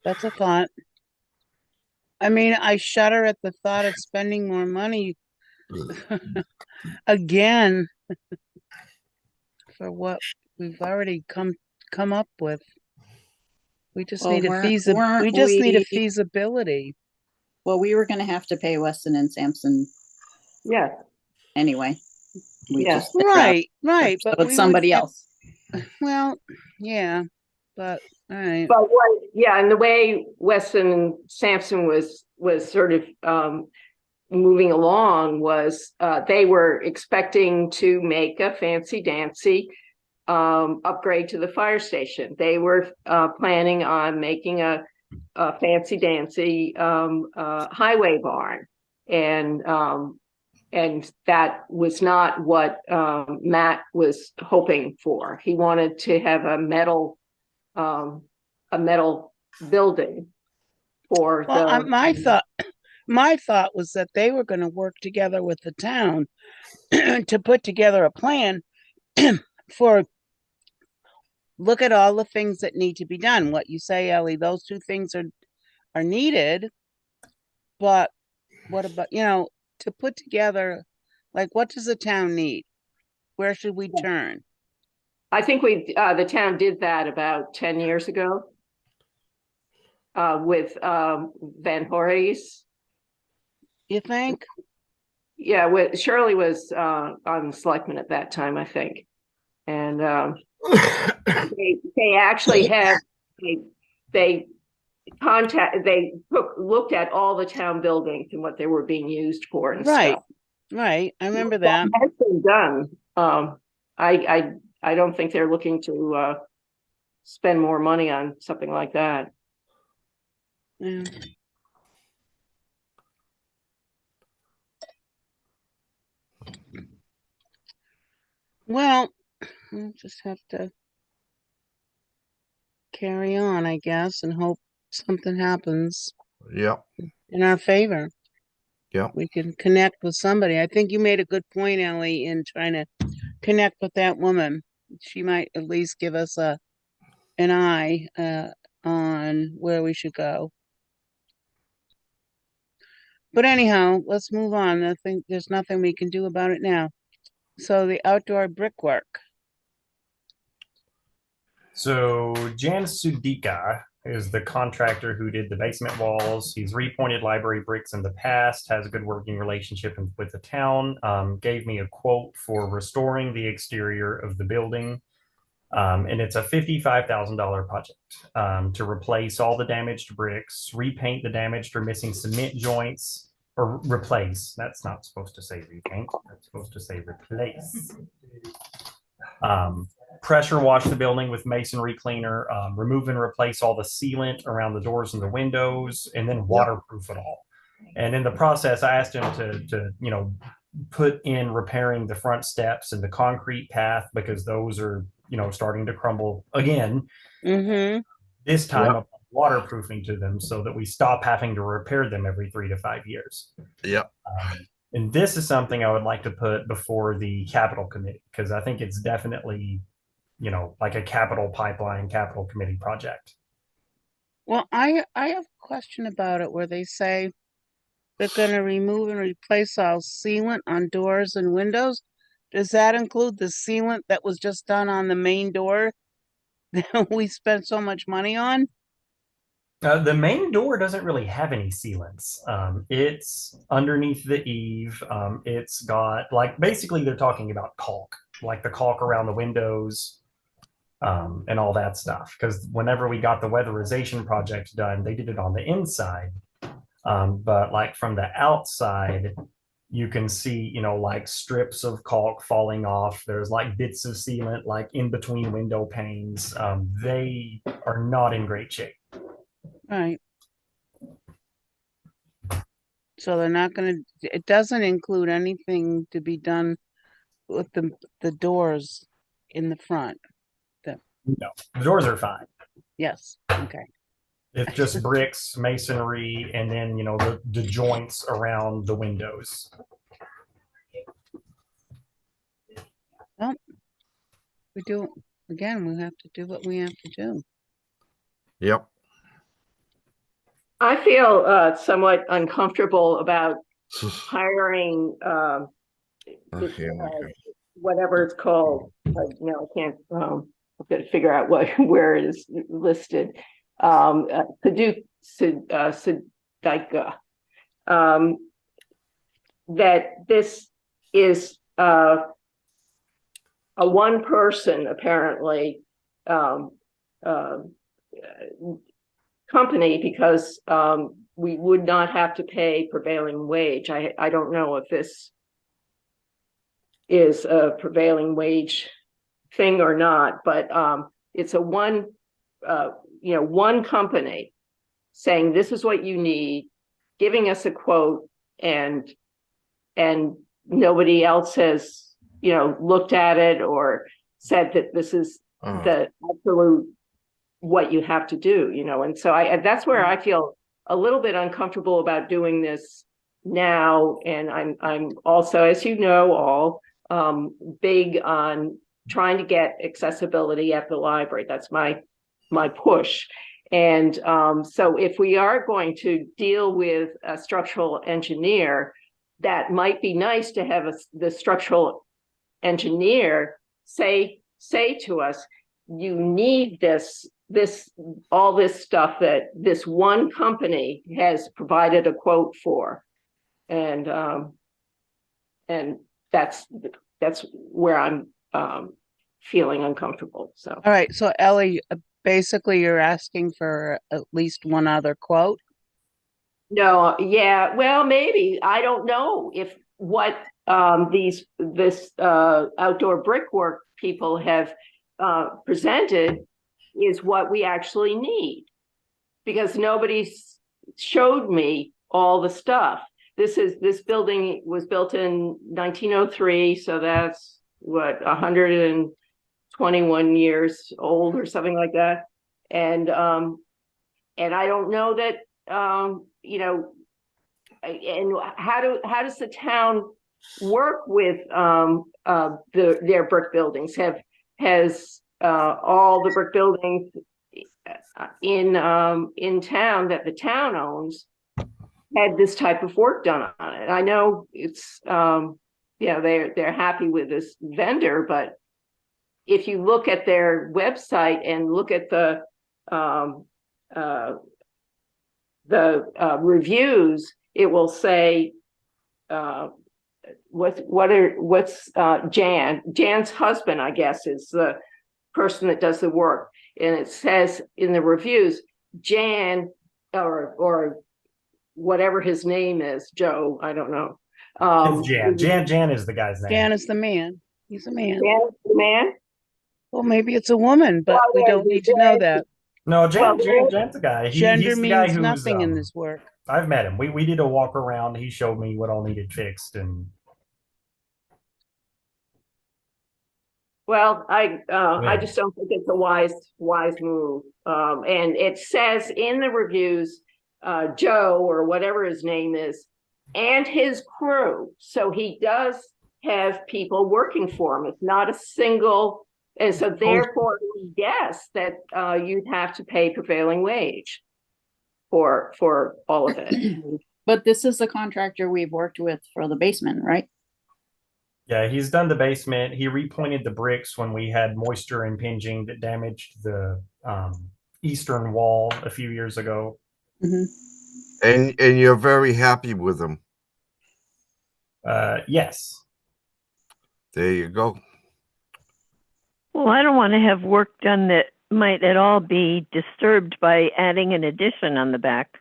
That's a thought. I mean, I shudder at the thought of spending more money again for what we've already come up with. We just need a feasibility. Well, we were going to have to pay Weston and Sampson. Yeah. Anyway. Right. But it's somebody else. Well, yeah, but all right. But and the way Weston and Sampson was sort of moving along was they were expecting to make a fancy-dancy upgrade to the fire station. They were planning on making a fancy-dancy highway barn, and that was not what Matt was hoping for. He wanted to have a metal building for my thought was that they were going to work together with the town to put together a plan for look at all the things that need to be done. What you say, Ellie, those 2 things are needed, but what about, to put together, like, what does the town need? Where should we turn? I think the town did that about 10 years ago with Van Voorhees. You think? Yeah, Shirley was on the selectmen at that time, I think. And they actually had they looked at all the town buildings and what they were being used for and Right, stuff. right. I remember that. That has been done. I don't think they're looking to spend more money on something like that. Yeah. Well, we'll just have to carry on, I guess, and hope something happens Yep, in our favor. yep. We can connect with somebody. I think you made a good point, Ellie, in trying to connect with that woman. She might at least give us an eye on where we should go. But anyhow, let's move on. I think there's nothing we can do about it now. So the outdoor brickwork. So Jan Sudika is the contractor who did the basement walls. He's repointed library bricks in the past, has a good working relationship with the town, gave me a quote for restoring the exterior of the building. And it's a $55,000 project to replace all the damaged bricks, repaint the damaged or missing cement joints, or replace. That's not supposed to say repaint. That's supposed to say replace. Pressure wash the building with masonry cleaner, remove and replace all the sealant around the doors and the windows, and then waterproof it all. And in the process, I asked him to put in repairing the front steps and the concrete path because those are, starting to crumble again. Mm-hmm. This time, waterproofing to them so that we stop having to repair them every 3 to 5 years. Yep. And this is something I would like to put before the capital committee because I think it's definitely, like a capital pipeline, capital committee project. Well, I have a question about it where they say they're going to remove and replace all sealant on doors and windows. Does that include the sealant that was just done on the main door that we spent so much money on? The main door doesn't really have any sealants. It's underneath the eave. It's got basically they're talking about caulk, like the caulk around the windows, and all that stuff. Because whenever we got the weatherization project done, they did it on the inside. But like from the outside, you can see, like strips of caulk falling off. There's like bits of sealant like in between window panes. They are not in great shape. Right. So they're not going to, it doesn't include anything to be done with the doors in the front. No, the doors are fine. Yes. Okay. It's just bricks, masonry, and then, the joints around the windows. Well, we have to do what we have to do. Yep. I feel somewhat uncomfortable about hiring whatever it's called. No, I can't. I've got to figure out where it is listed. Sadika. That this is a one person apparently company because we would not have to pay prevailing wage. I don't know if this is a prevailing wage thing or not, but it's a one company saying this is what you need, giving us a quote, and nobody else has looked at it or said that this is the absolute what you have to do, and so that's where I feel a little bit uncomfortable about doing this now. And I'm also, as all big on trying to get accessibility at the library. That's my push. And so if we are going to deal with a structural engineer, that might be nice to have the structural engineer say to us, you need all this stuff that this one company has provided a quote for. And and that's where I'm feeling uncomfortable. So All right, so Ellie, basically you're asking for at least one other quote. no, yeah, well, maybe I don't know if what this outdoor brickwork people have presented is what we actually need, because nobody showed me all the stuff. This building was built in 1903, so that's what 121 years old or something like that. And I don't know that you know, and how does the town work with their brick buildings? Has all the brick buildings in town that the town owns had this type of work done on it? I know it's they're happy with this vendor, but if you look at their website and look at the reviews, it will say what's Jan's husband, I guess, is the person that does the work, and it says in the reviews, Jan or whatever his name is, Joe, I don't know. It's Jan. Jan is the guy's name. Jan is the man. He's a man. Jan is the man. Well, maybe it's a woman, but Well, we don't need to know that. No, Well, Jan's the guy. Gender He's the guy means who's nothing in this work. I've met him. We did a walk around. He showed me what all needed fixed, and well, I just don't think it's a wise move. And it says in the reviews, Joe or whatever his name is, and his crew. So he does have people working for him. It's not a single, and so therefore, we guess that you'd have to pay prevailing wage for all of it. But this is the contractor we've worked with for the basement, right? yeah, he's done the basement. He repointed the bricks when we had moisture impinging that damaged the eastern wall a few years ago. Mhm. And you're very happy with them. Yes. There you go. Well, I don't want to have work done that might at all be disturbed by adding an addition on the back.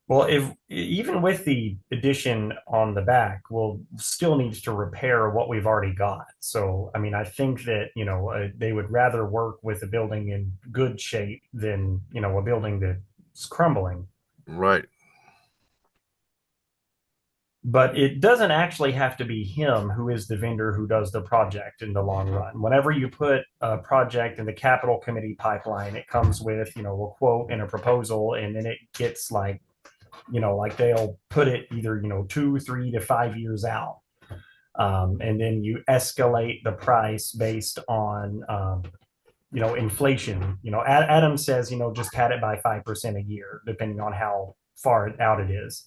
Well, if even with the addition on the back, we'll still need to repair what we've already got. So, I mean, I think that, they would rather work with a building in good shape than, a building that's crumbling. Right. But it doesn't actually have to be him who is the vendor who does the project in the long run. Whenever you put a project in the capital committee pipeline, it comes with, a quote and a proposal, and then it gets like they'll put it either, 2, 3 to 5 years out. And then you escalate the price based on, inflation. Adam says, just pat it by 5% a year, depending on how far out it is.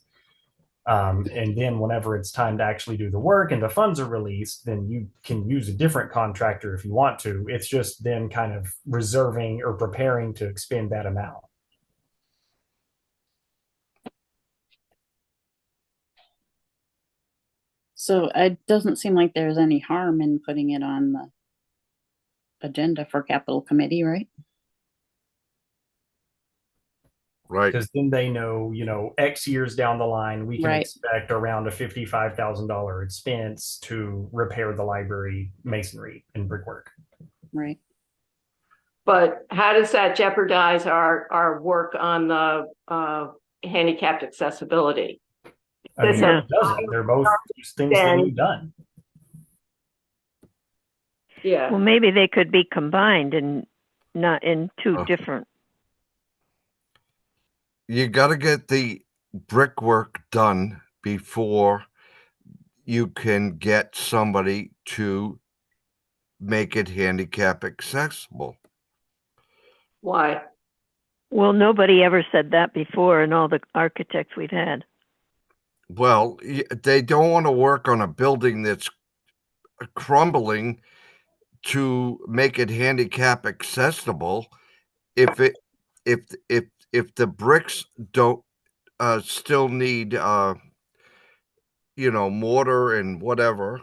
And then whenever it's time to actually do the work and the funds are released, then you can use a different contractor if you want to. It's just then kind of reserving or preparing to expend that amount. So it doesn't seem like there's any harm in putting it on the agenda for capital committee, right? Right. Because then they know, X years down the line, we can Right. expect around a $55,000 expense to repair the library masonry and brickwork. Right. But how does that jeopardize our work on the handicapped accessibility? I mean, Yeah. it doesn't. They're both things that need done. Yeah. Well, maybe they could be combined and not in two different. You got to get the brickwork done before you can get somebody to make it handicap accessible. Why? Well, nobody ever said that before in all the architects we've had. Well, they don't want to work on a building that's crumbling to make it handicap accessible. If the bricks don't still need mortar and whatever.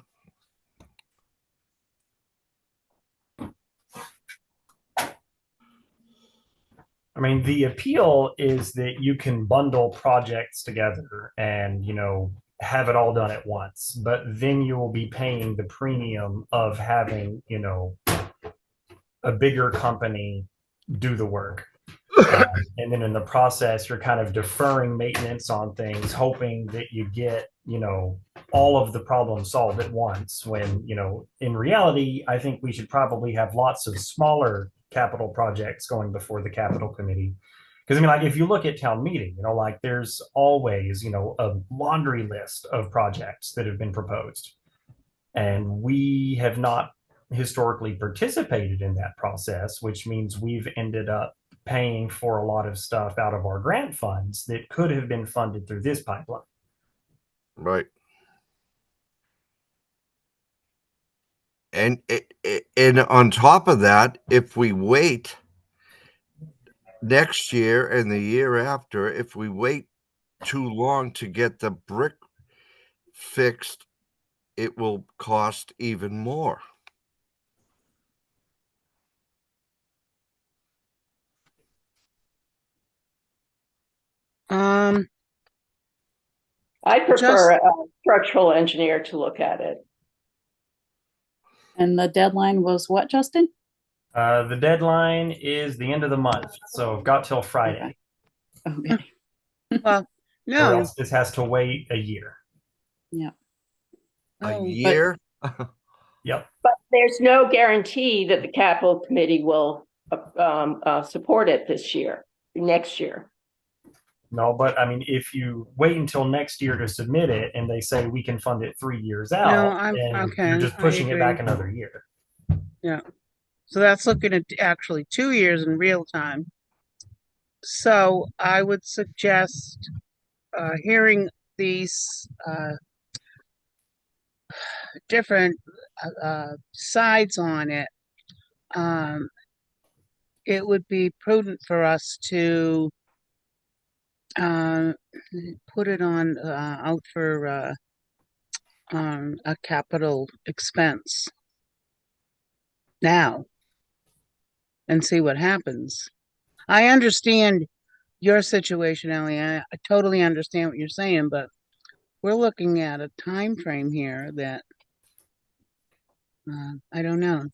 I mean, the appeal is that you can bundle projects together and, have it all done at once, but then you will be paying the premium of having, a bigger company do the work. And then in the process, you're kind of deferring maintenance on things, hoping that you get, all of the problems solved at once. When, in reality, I think we should probably have lots of smaller capital projects going before the capital committee. Because I mean, like if you look at town meeting, like there's always, a laundry list of projects that have been proposed. And we have not historically participated in that process, which means we've ended up paying for a lot of stuff out of our grant funds that could have been funded through this pipeline. Right. And on top of that, if we wait next year and the year after, if we wait too long to get the brick fixed, it will cost even more. I prefer a structural engineer to look at it. And the deadline was what, Justin? The deadline is the end of the month, so I've got till Friday. Okay. Well, Or no. else this has to wait a year. Yeah. A Oh, year? Yep. But there's no guarantee that the capital committee will support it next year. No, but I mean, if you wait until next year to submit it and they say we can fund it 3 years out, No, I'm then okay. you're just I pushing it agree. back another year. Yeah. So that's looking at actually 2 years in real time. So I would suggest hearing these different sides on it. It would be prudent for us to put it on out for a capital expense now and see what happens. I understand your situation, Ellie. I totally understand what you're saying, but we're looking at a time frame here that I don't know.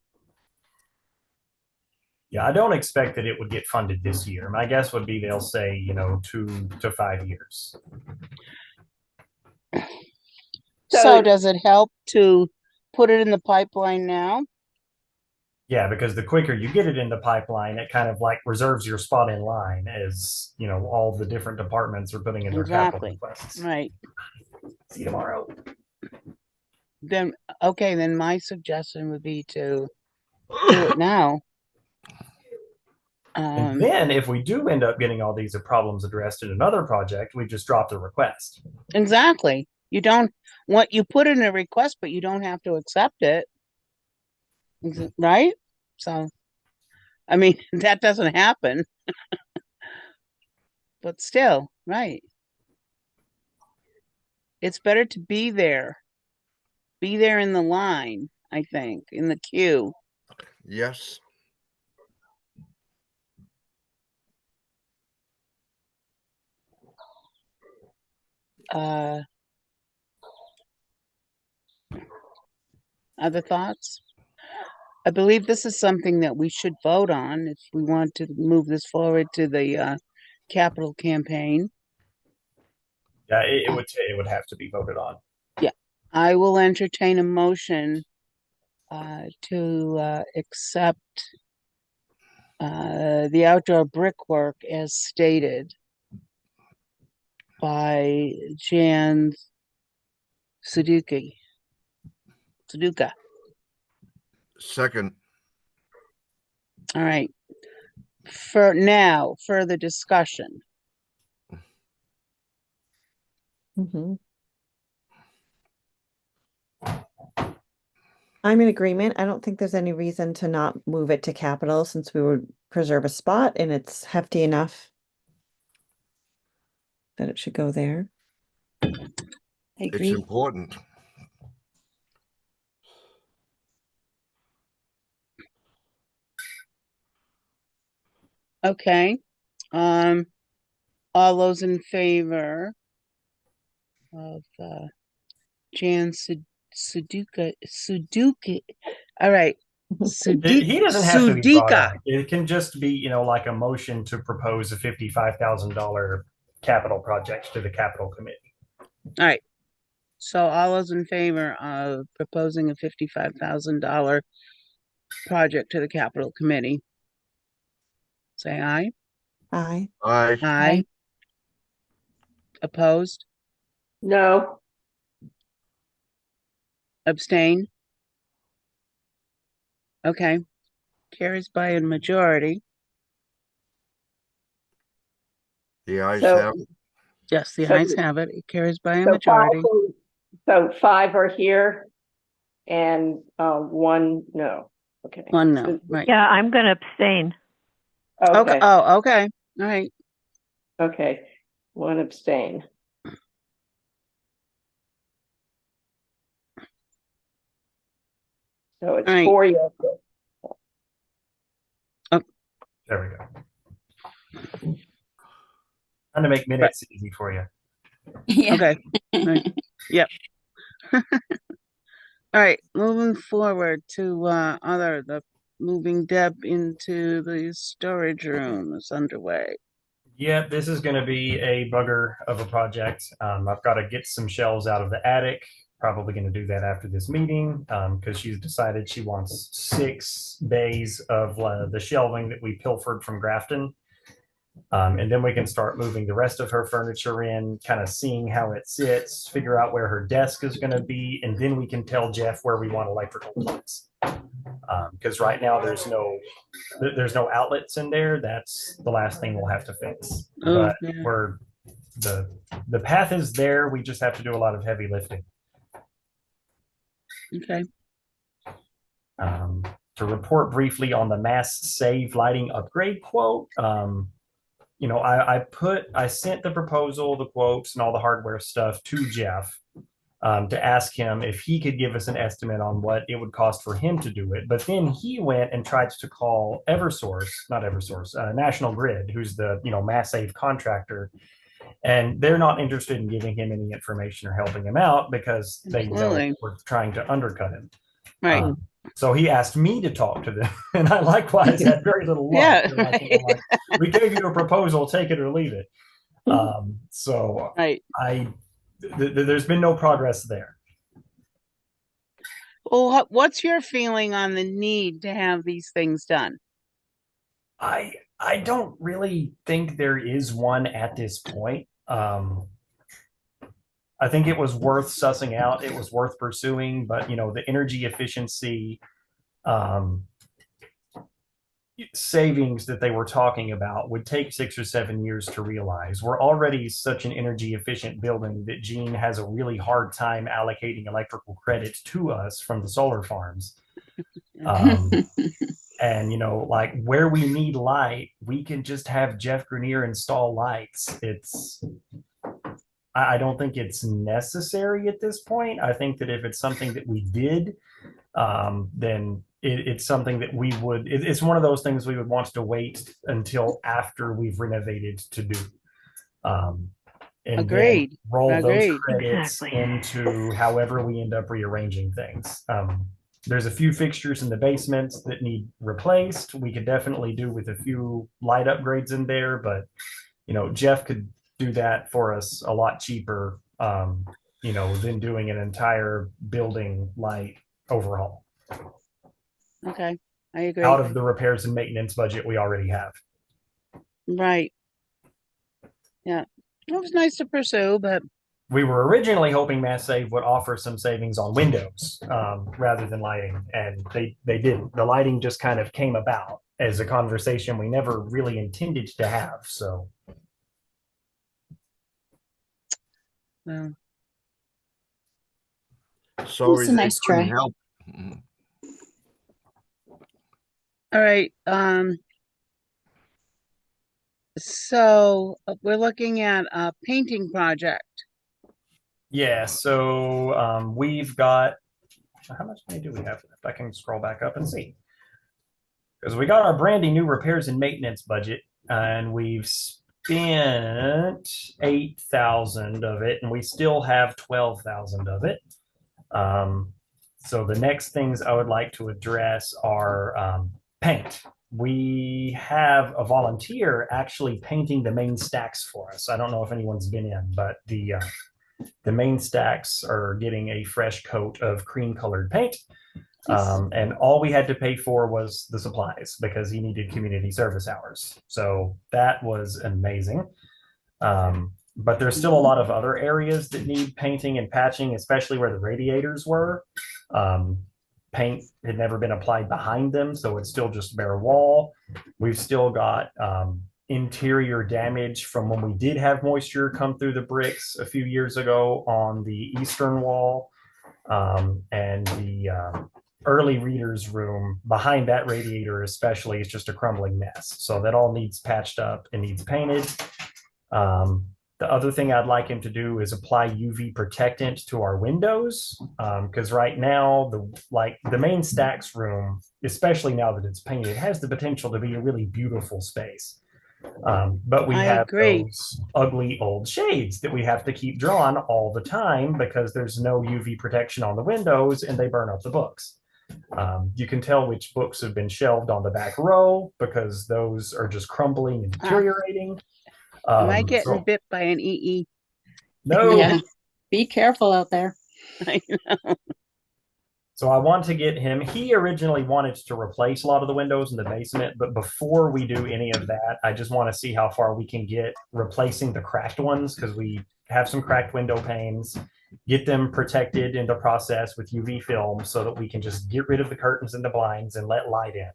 Yeah, I don't expect that it would get funded this year. My guess would be they'll say, 2 to 5 years. So does it help to put it in the pipeline now? Yeah, because the quicker you get it in the pipeline, it kind of like reserves your spot in line as, all the different departments are putting in their capital Exactly. requests. Right. See you tomorrow. Then, okay, then my suggestion would be to do it now. And then if we do end up getting all these problems addressed in another project, we just drop the request. Exactly. You put in a request, but you don't have to accept it. Right? So, I mean, that doesn't happen. But still, right. It's better to be there. Be there in the line, I think, in the queue. Yes. Other thoughts? I believe this is something that we should vote on if we want to move this forward to the capital campaign. Yeah, it would have to be voted on. Yeah, I will entertain a motion to accept the outdoor brickwork as stated by Jan Suduka. Second. All right. For now, further discussion. Mhm. I'm in agreement. I don't think there's any reason to not move it to capital since we would preserve a spot and it's hefty enough that it should go there. I It's agree. important. Okay. Um, all those in favor of Jan Suduka. All right. He doesn't have to be brought Sudika. up. It can just be, like a motion to propose a $55,000 capital project to the capital committee. All right. So all those in favor of proposing a $55,000 project to the capital committee, say aye. Aye. I Aye. Opposed? No, Abstain? Okay. Carries by a majority. the ayes so, have it. Yes, the So- ayes have it. It carries by a so majority. five are here and one no. Okay. One no, right. Yeah, I'm going to abstain. Okay. Okay, Oh, okay. All right. okay. One abstain. So it's All right. 4 yes. There we go. Trying to make minutes easy for you. Yeah. Okay. Right. Yep. All right. Moving forward to the moving Deb into the storage room is underway. Yeah, this is going to be a bugger of a project. I've got to get some shelves out of the attic. Probably going to do that after this meeting because she's decided she wants 6 bays of the shelving that we pilfered from Grafton. And then we can start moving the rest of her furniture in, kind of seeing how it sits, figure out where her desk is going to be, and then we can tell Jeff where we want electrical plugs. Because right now there's no outlets in there. That's the last thing we'll have to fix. Oh, But yeah. the path is there. We just have to do a lot of heavy lifting. Okay. To report briefly on the mass save lighting upgrade quote. I sent the proposal, the quotes, and all the hardware stuff to Jeff to ask him if he could give us an estimate on what it would cost for him to do it. But then he went and tried to call National Grid, who's the mass save contractor, and they're not interested in giving him any information or helping him out because they know Absolutely. we're trying to undercut him. Right. So he asked me to talk to them, and I likewise had very little luck. Yeah, And I told him, like, we gave you a proposal, take it or leave it. So right. there's been no progress there. Well, what's your feeling on the need to have these things done? I don't really think there is one at this point. I think it was worth sussing out. It was worth pursuing, but the energy efficiency savings that they were talking about would take 6 or 7 years to realize. We're already such an energy efficient building that Gene has a really hard time allocating electrical credits to us from the solar farms. And like where we need light, we can just have Jeff Grenier install lights. I don't think it's necessary at this point. I think that if it's something that we did, then it's something that we would, it's one of those things we would want to wait until after we've renovated to do. And Agreed. then roll those Agreed. credits Exactly. into however we end up rearranging things. There's a few fixtures in the basement that need replaced. We could definitely do with a few light upgrades in there, but Jeff could do that for us a lot cheaper, than doing an entire building light overhaul Okay, I agree. out of the repairs and maintenance budget we already have. Right. Yeah. It was nice to pursue, but We were originally hoping Mass Save would offer some savings on windows rather than lighting, and they didn't. The lighting just kind of came about as a conversation we never really intended to have. So well, Sorry a they nice couldn't try. help. all right. So we're looking at a painting project. Yeah, so we've got, how much money do we have left? I can scroll back up and see. Because we got our brandy new repairs and maintenance budget, and we've spent 8,000 of it, and we still have 12,000 of it. So the next things I would like to address are paint. We have a volunteer actually painting the main stacks for us. I don't know if anyone's been in, but the main stacks are getting a fresh coat of cream colored paint. And all we had to pay for was the supplies because he needed community service hours. So that was amazing. But there's still a lot of other areas that need painting and patching, especially where the radiators were. Paint had never been applied behind them, so it's still just bare wall. We've still got interior damage from when we did have moisture come through the bricks a few years ago on the eastern wall. And the early readers room behind that radiator especially is just a crumbling mess. So that all needs patched up and needs painted. The other thing I'd like him to do is apply UV protectant to our windows, because right now the main stacks room, especially now that it's painted, has the potential to be a really beautiful space. But we have those ugly old shades that we have to keep drawn all the time because there's no UV protection on the windows and they burn up the books. You can tell which books have been shelved on the back row because those are just crumbling and deteriorating. Am I getting bit by an EE? No. Yeah. Be careful out there. I know. So I want to get him, he originally wanted to replace a lot of the windows in the basement, but before we do any of that, I just want to see how far we can get replacing the cracked ones because we have some cracked window panes, get them protected in the process with UV film so that we can just get rid of the curtains and the blinds and let light in.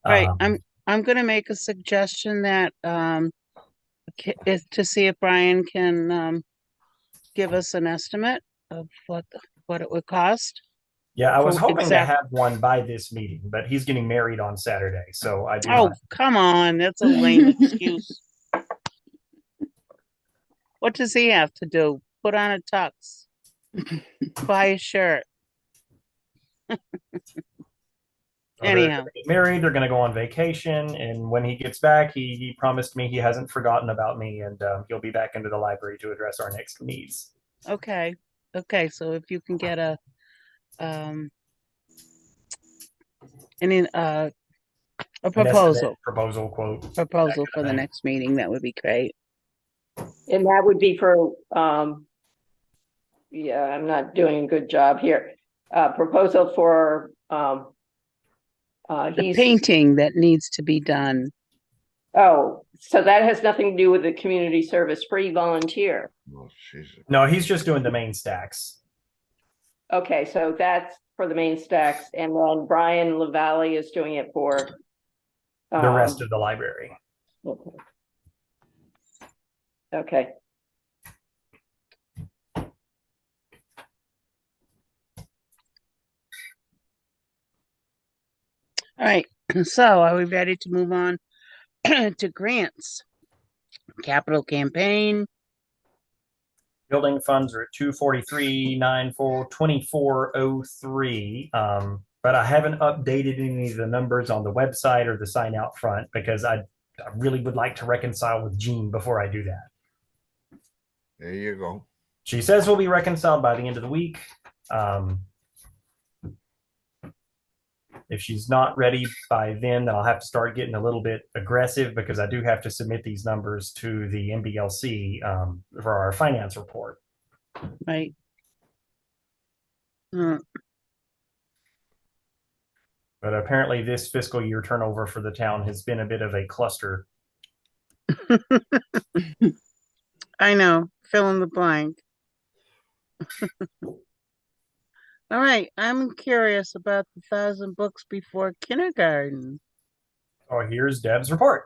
All right, I'm going to make a suggestion that is to see if Brian can give us an estimate of what it would cost. Yeah, I was hoping to have one by this meeting, but he's getting married on Saturday, so I do. Oh, come on, that's a lame excuse. What does he have to do? Put on a tux, buy a shirt. Anyhow, they're get married, they're going to go on vacation, and when he gets back, he promised me he hasn't forgotten about me, and he'll be back into the library to address our next needs. Okay, so if you can get a proposal quote for the next meeting, that would be great. And that would be for yeah, I'm not doing a good job here. Proposal for the painting that needs to be done. Oh, so that has nothing to do with the community service free volunteer. No, he's just doing the main stacks. Okay, so that's for the main stacks, and then Brian LaValle is doing it for the rest of the library. Okay. Okay. All right, so are we ready to move on to grants? Capital campaign. Building funds are at 243,924,2403. But I haven't updated any of the numbers on the website or the sign out front because I really would like to reconcile with Jean before I do that. There you go. She says we'll be reconciled by the end of the week. If she's not ready by then I'll have to start getting a little bit aggressive because I do have to submit these numbers to the MBLC for our finance report. Right. But apparently this fiscal year turnover for the town has been a bit of a cluster. I know, fill in the blank. All right, I'm curious about the 1,000 books before kindergarten. Oh, here's Deb's report.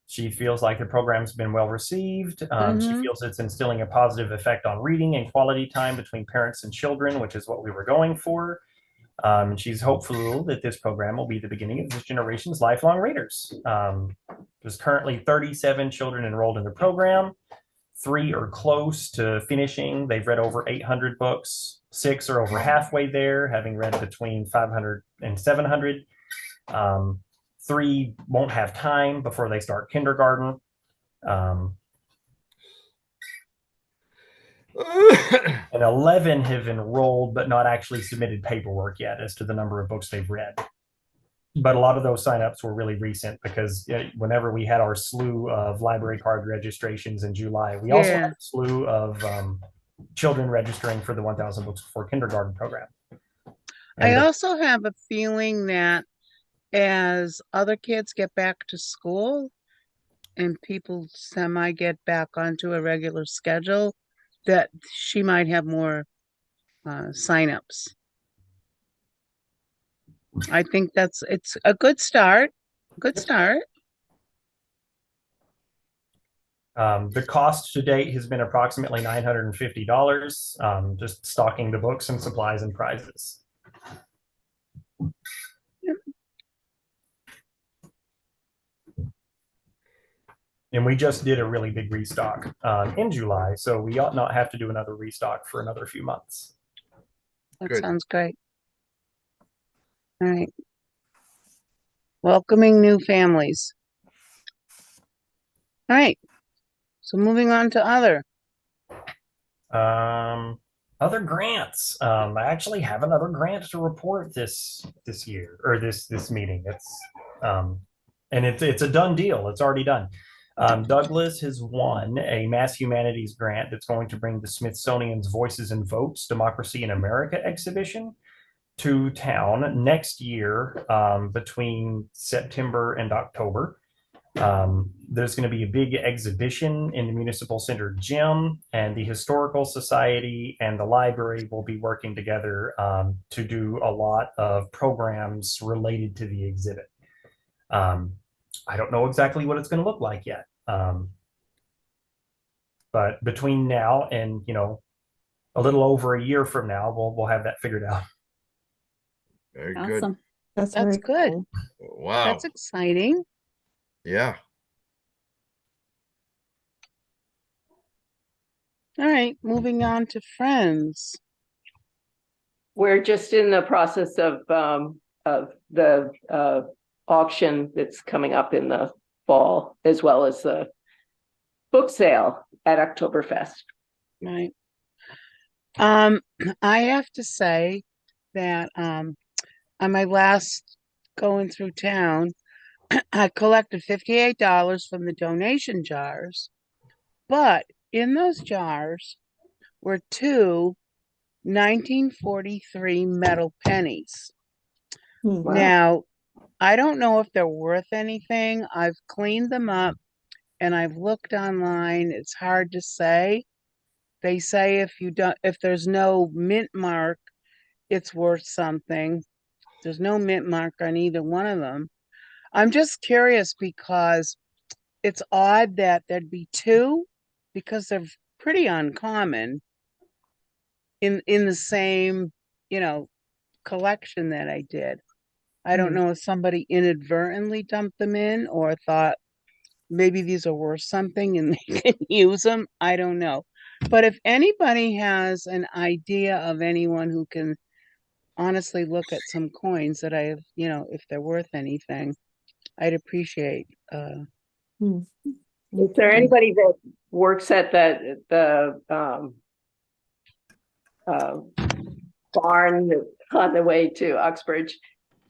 She feels like the program's been well received. She feels it's instilling a positive effect on reading and quality time between parents and children, which is what we were going for. And she's hopeful that this program will be the beginning of this generation's lifelong readers. There's currently 37 children enrolled in the program. 3 are close to finishing. They've read over 800 books. 6 are over halfway there, having read between 500 and 700. 3 won't have time before they start kindergarten. And 11 have enrolled but not actually submitted paperwork yet as to the number of books they've read. But a lot of those signups were really recent because whenever we had our slew of library card registrations in July, we also had a slew of children registering for the 1,000 Books Before Kindergarten program. I also have a feeling that as other kids get back to school and people semi get back onto a regular schedule, that she might have more signups. I think it's a good start. Good start. The cost to date has been approximately $950, just stocking the books and supplies and prizes. And we just did a really big restock in July, so we ought not have to do another restock for another few months. That Good. sounds great. All right. Welcoming new families. All right. So moving on to other. Other grants. I actually have another grant to report this year or this meeting. And it's a done deal. It's already done. Douglas has won a Mass Humanities grant that's going to bring the Smithsonian's Voices and Votes: Democracy in America exhibition to town next year, between September and October. There's going to be a big exhibition in the Municipal Center gym, and the Historical Society and the library will be working together to do a lot of programs related to the exhibit. I don't know exactly what it's going to look like yet. But between now and, a little over a year from now, we'll have that figured out. Very Awesome. That's That's very good. cool. good. Wow. That's exciting. Yeah. All right, moving on to friends. We're just in the process of the auction that's coming up in the fall, as well as the book sale at Oktoberfest. Right. I have to say that on my last going through town, I collected $58 from the donation jars, but in those jars were two 1943 metal pennies. Hmm. Wow. Now, I don't know if they're worth anything. I've cleaned them up and I've looked online. It's hard to say. They say if there's no mint mark, it's worth something. There's no mint mark on either one of them. I'm just curious because it's odd that there'd be two, because they're pretty uncommon in the same, collection that I did. I don't know if somebody inadvertently dumped them in or thought maybe these are worth something and they can use them. I don't know. But if anybody has an idea of anyone who can honestly look at some coins that I have, if they're worth anything, I'd appreciate. Hmm. Is there anybody that works at the barn on the way to Uxbridge?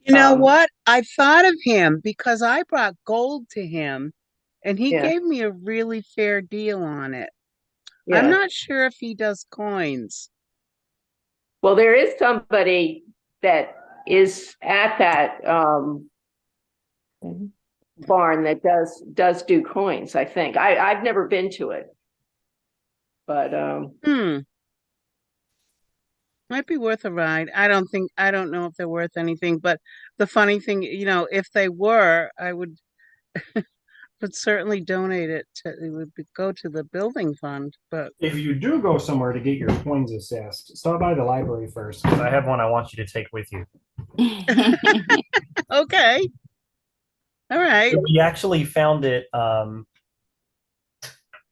You know what? I thought of him because I brought gold to him and he Yeah. gave me a really fair deal on it. Yeah. I'm not sure if he does coins. Well, there is somebody that is at that barn that does do coins, I think. I've never been to it. But might be worth a ride. I don't know if they're worth anything, but the funny thing, if they were, I would certainly donate it it would go to the building fund. But If you do go somewhere to get your coins assessed, stop by the library first, because I have one I want you to take with you. okay. All right. We actually found it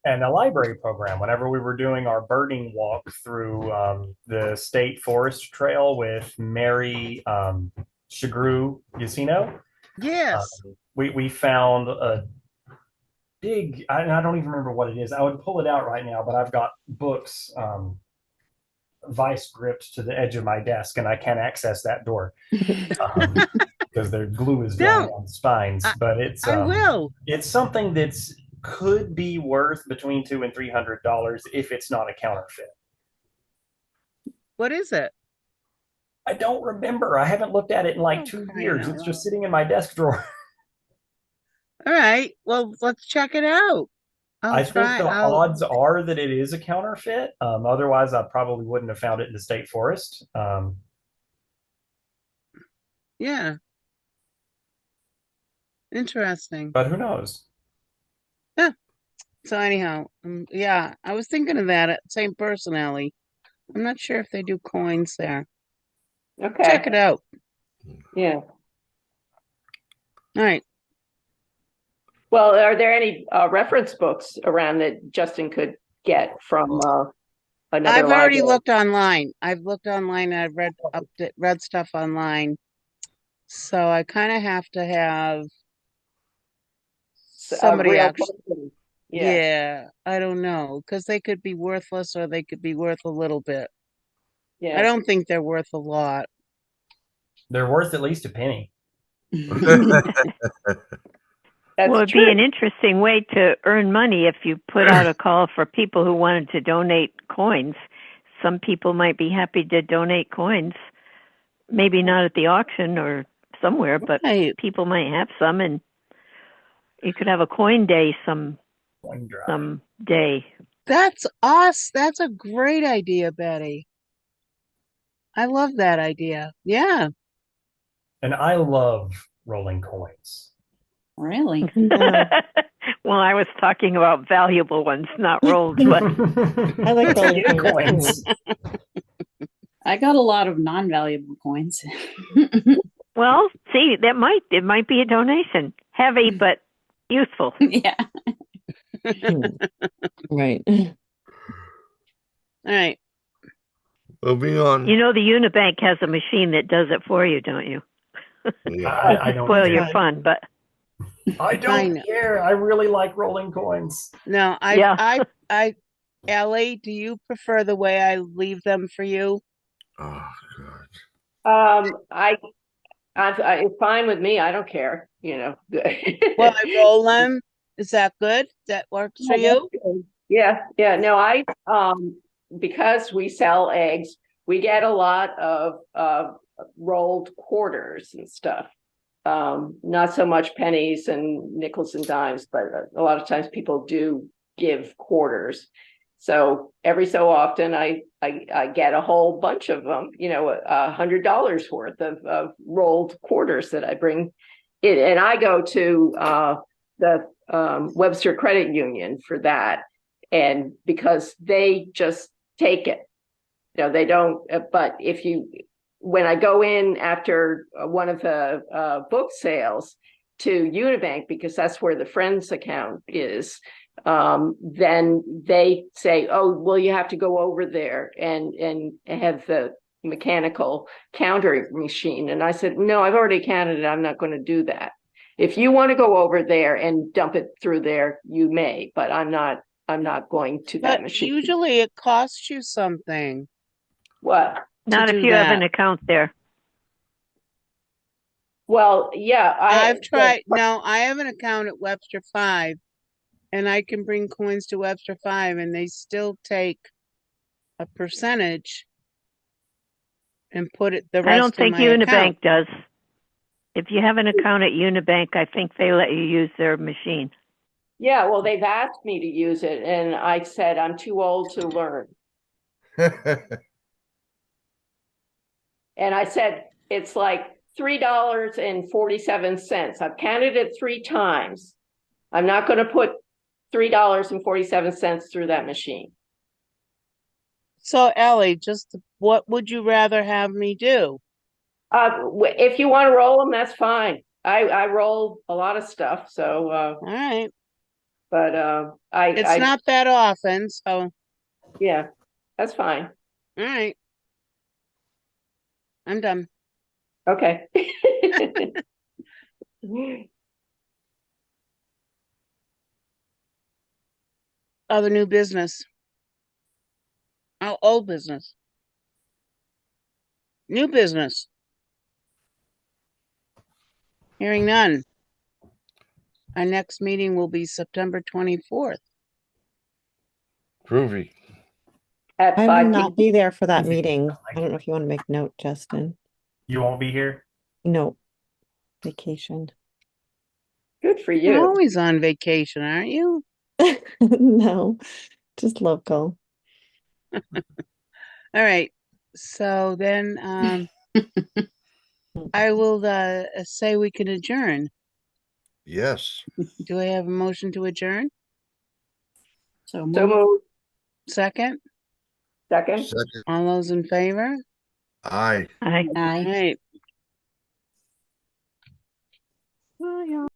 And the library program, whenever we were doing our birding walk through the state forest trail with Mary Shagru Yacino, Yes. we found a big, I don't even remember what it is. I would pull it out right now, but I've got books vice gripped to the edge of my desk and I can't access that door because their glue is drying No, on the spines. I, But I will. it's something that's could be worth between $200 and $300 if it's not a counterfeit. What is it? I don't remember. I haven't looked at it in like Oh, 2 years. out It's loud. just sitting in my desk drawer. All right. Well, let's check it out. I I'll think try. the odds are that it is a counterfeit. Otherwise, I probably wouldn't have found it in the state forest. Yeah. Interesting. But who knows? Yeah. So anyhow, yeah, I was thinking of that at St. Personality. I'm not sure if they do coins there. Okay. Check it out. Yeah. All right. Well, are there any reference books around that Justin could get from another I've already library? looked online. I've looked online. And I've read stuff online. So I kind of have to have somebody Real actually. person. Yeah. Yeah, I don't know, because they could be worthless or they could be worth a little bit. I Yeah. don't think they're worth a lot. They're worth at least a penny. That's Well, it'd true. be an interesting way to earn money if you put out a call for people who wanted to donate coins. Some people might be happy to donate coins, maybe not at the auction or somewhere, but Right. people might have some, and you could have a coin day some Coin drive. day. That's us. That's a great idea, Betty. I love that idea. Yeah. And I love rolling coins. Really? Well, I was talking about valuable ones, not rolled, but I like rolling Yeah, coins. I got a lot of non-valuable coins. well, see, it might be a donation. Heavy but useful. Yeah. Right. All right. Moving on. You know the Unibank has a machine that does it for you, don't you? Yeah. I don't Spoil care. your fun, but I I don't know. care. I really like rolling coins. No, Yeah. Ellie, do you prefer the way I leave them for you? Oh God. It's fine with me. I don't care. You know. Well, I roll them. Is that good? That works for you? Yeah, yeah. No, because we sell eggs, we get a lot of rolled quarters and stuff. Not so much pennies and nickels and dimes, but a lot of times people do give quarters. So every so often I get a whole bunch of them, $100 worth of rolled quarters that I bring in. And I go to the Webster Credit Union for that. And because they just take it, they don't, but when I go in after one of the book sales to Unibank, because that's where the Friends account is, then they say, oh, well, you have to go over there and have the mechanical counter machine. And I said, no, I've already counted it. I'm not going to do that. If you want to go over there and dump it through there, you may, but I'm not going to that But machine. usually it costs you something. What? not to if do you have that. an account there. Well, yeah, I've tried. No, I have an account at Webster 5, and I can bring coins to Webster 5, and they still take a percentage and put the I rest don't in think my account. Unibank does. If you have an account at Unibank, I think they let you use their machine. Yeah, well, they've asked me to use it, and I said I'm too old to learn. And I said it's like $3.47. I've counted it 3 times. I'm not going to put $3.47 through that machine. So, Ellie, just what would you rather have me do? If you want to roll them, that's fine. I roll a lot of stuff, so All right. But It's not that often, so, yeah, that's fine. all right. I'm done. Okay. Other new business. Oh, old business. New business. Hearing none. Our next meeting will be September 24th. Groovy. At I will 5 not be there for that Mhm. meeting. I don't know if you want to make note, Justin. You won't be here? No, vacation. Good for You're you. always on vacation, aren't you? No, just local. All right. So then I will say we can adjourn. Yes. Do I have a motion to adjourn? So So move. moved. Second? Second. Second. All those in favor? Aye. I All Aye. right. Bye, y'all.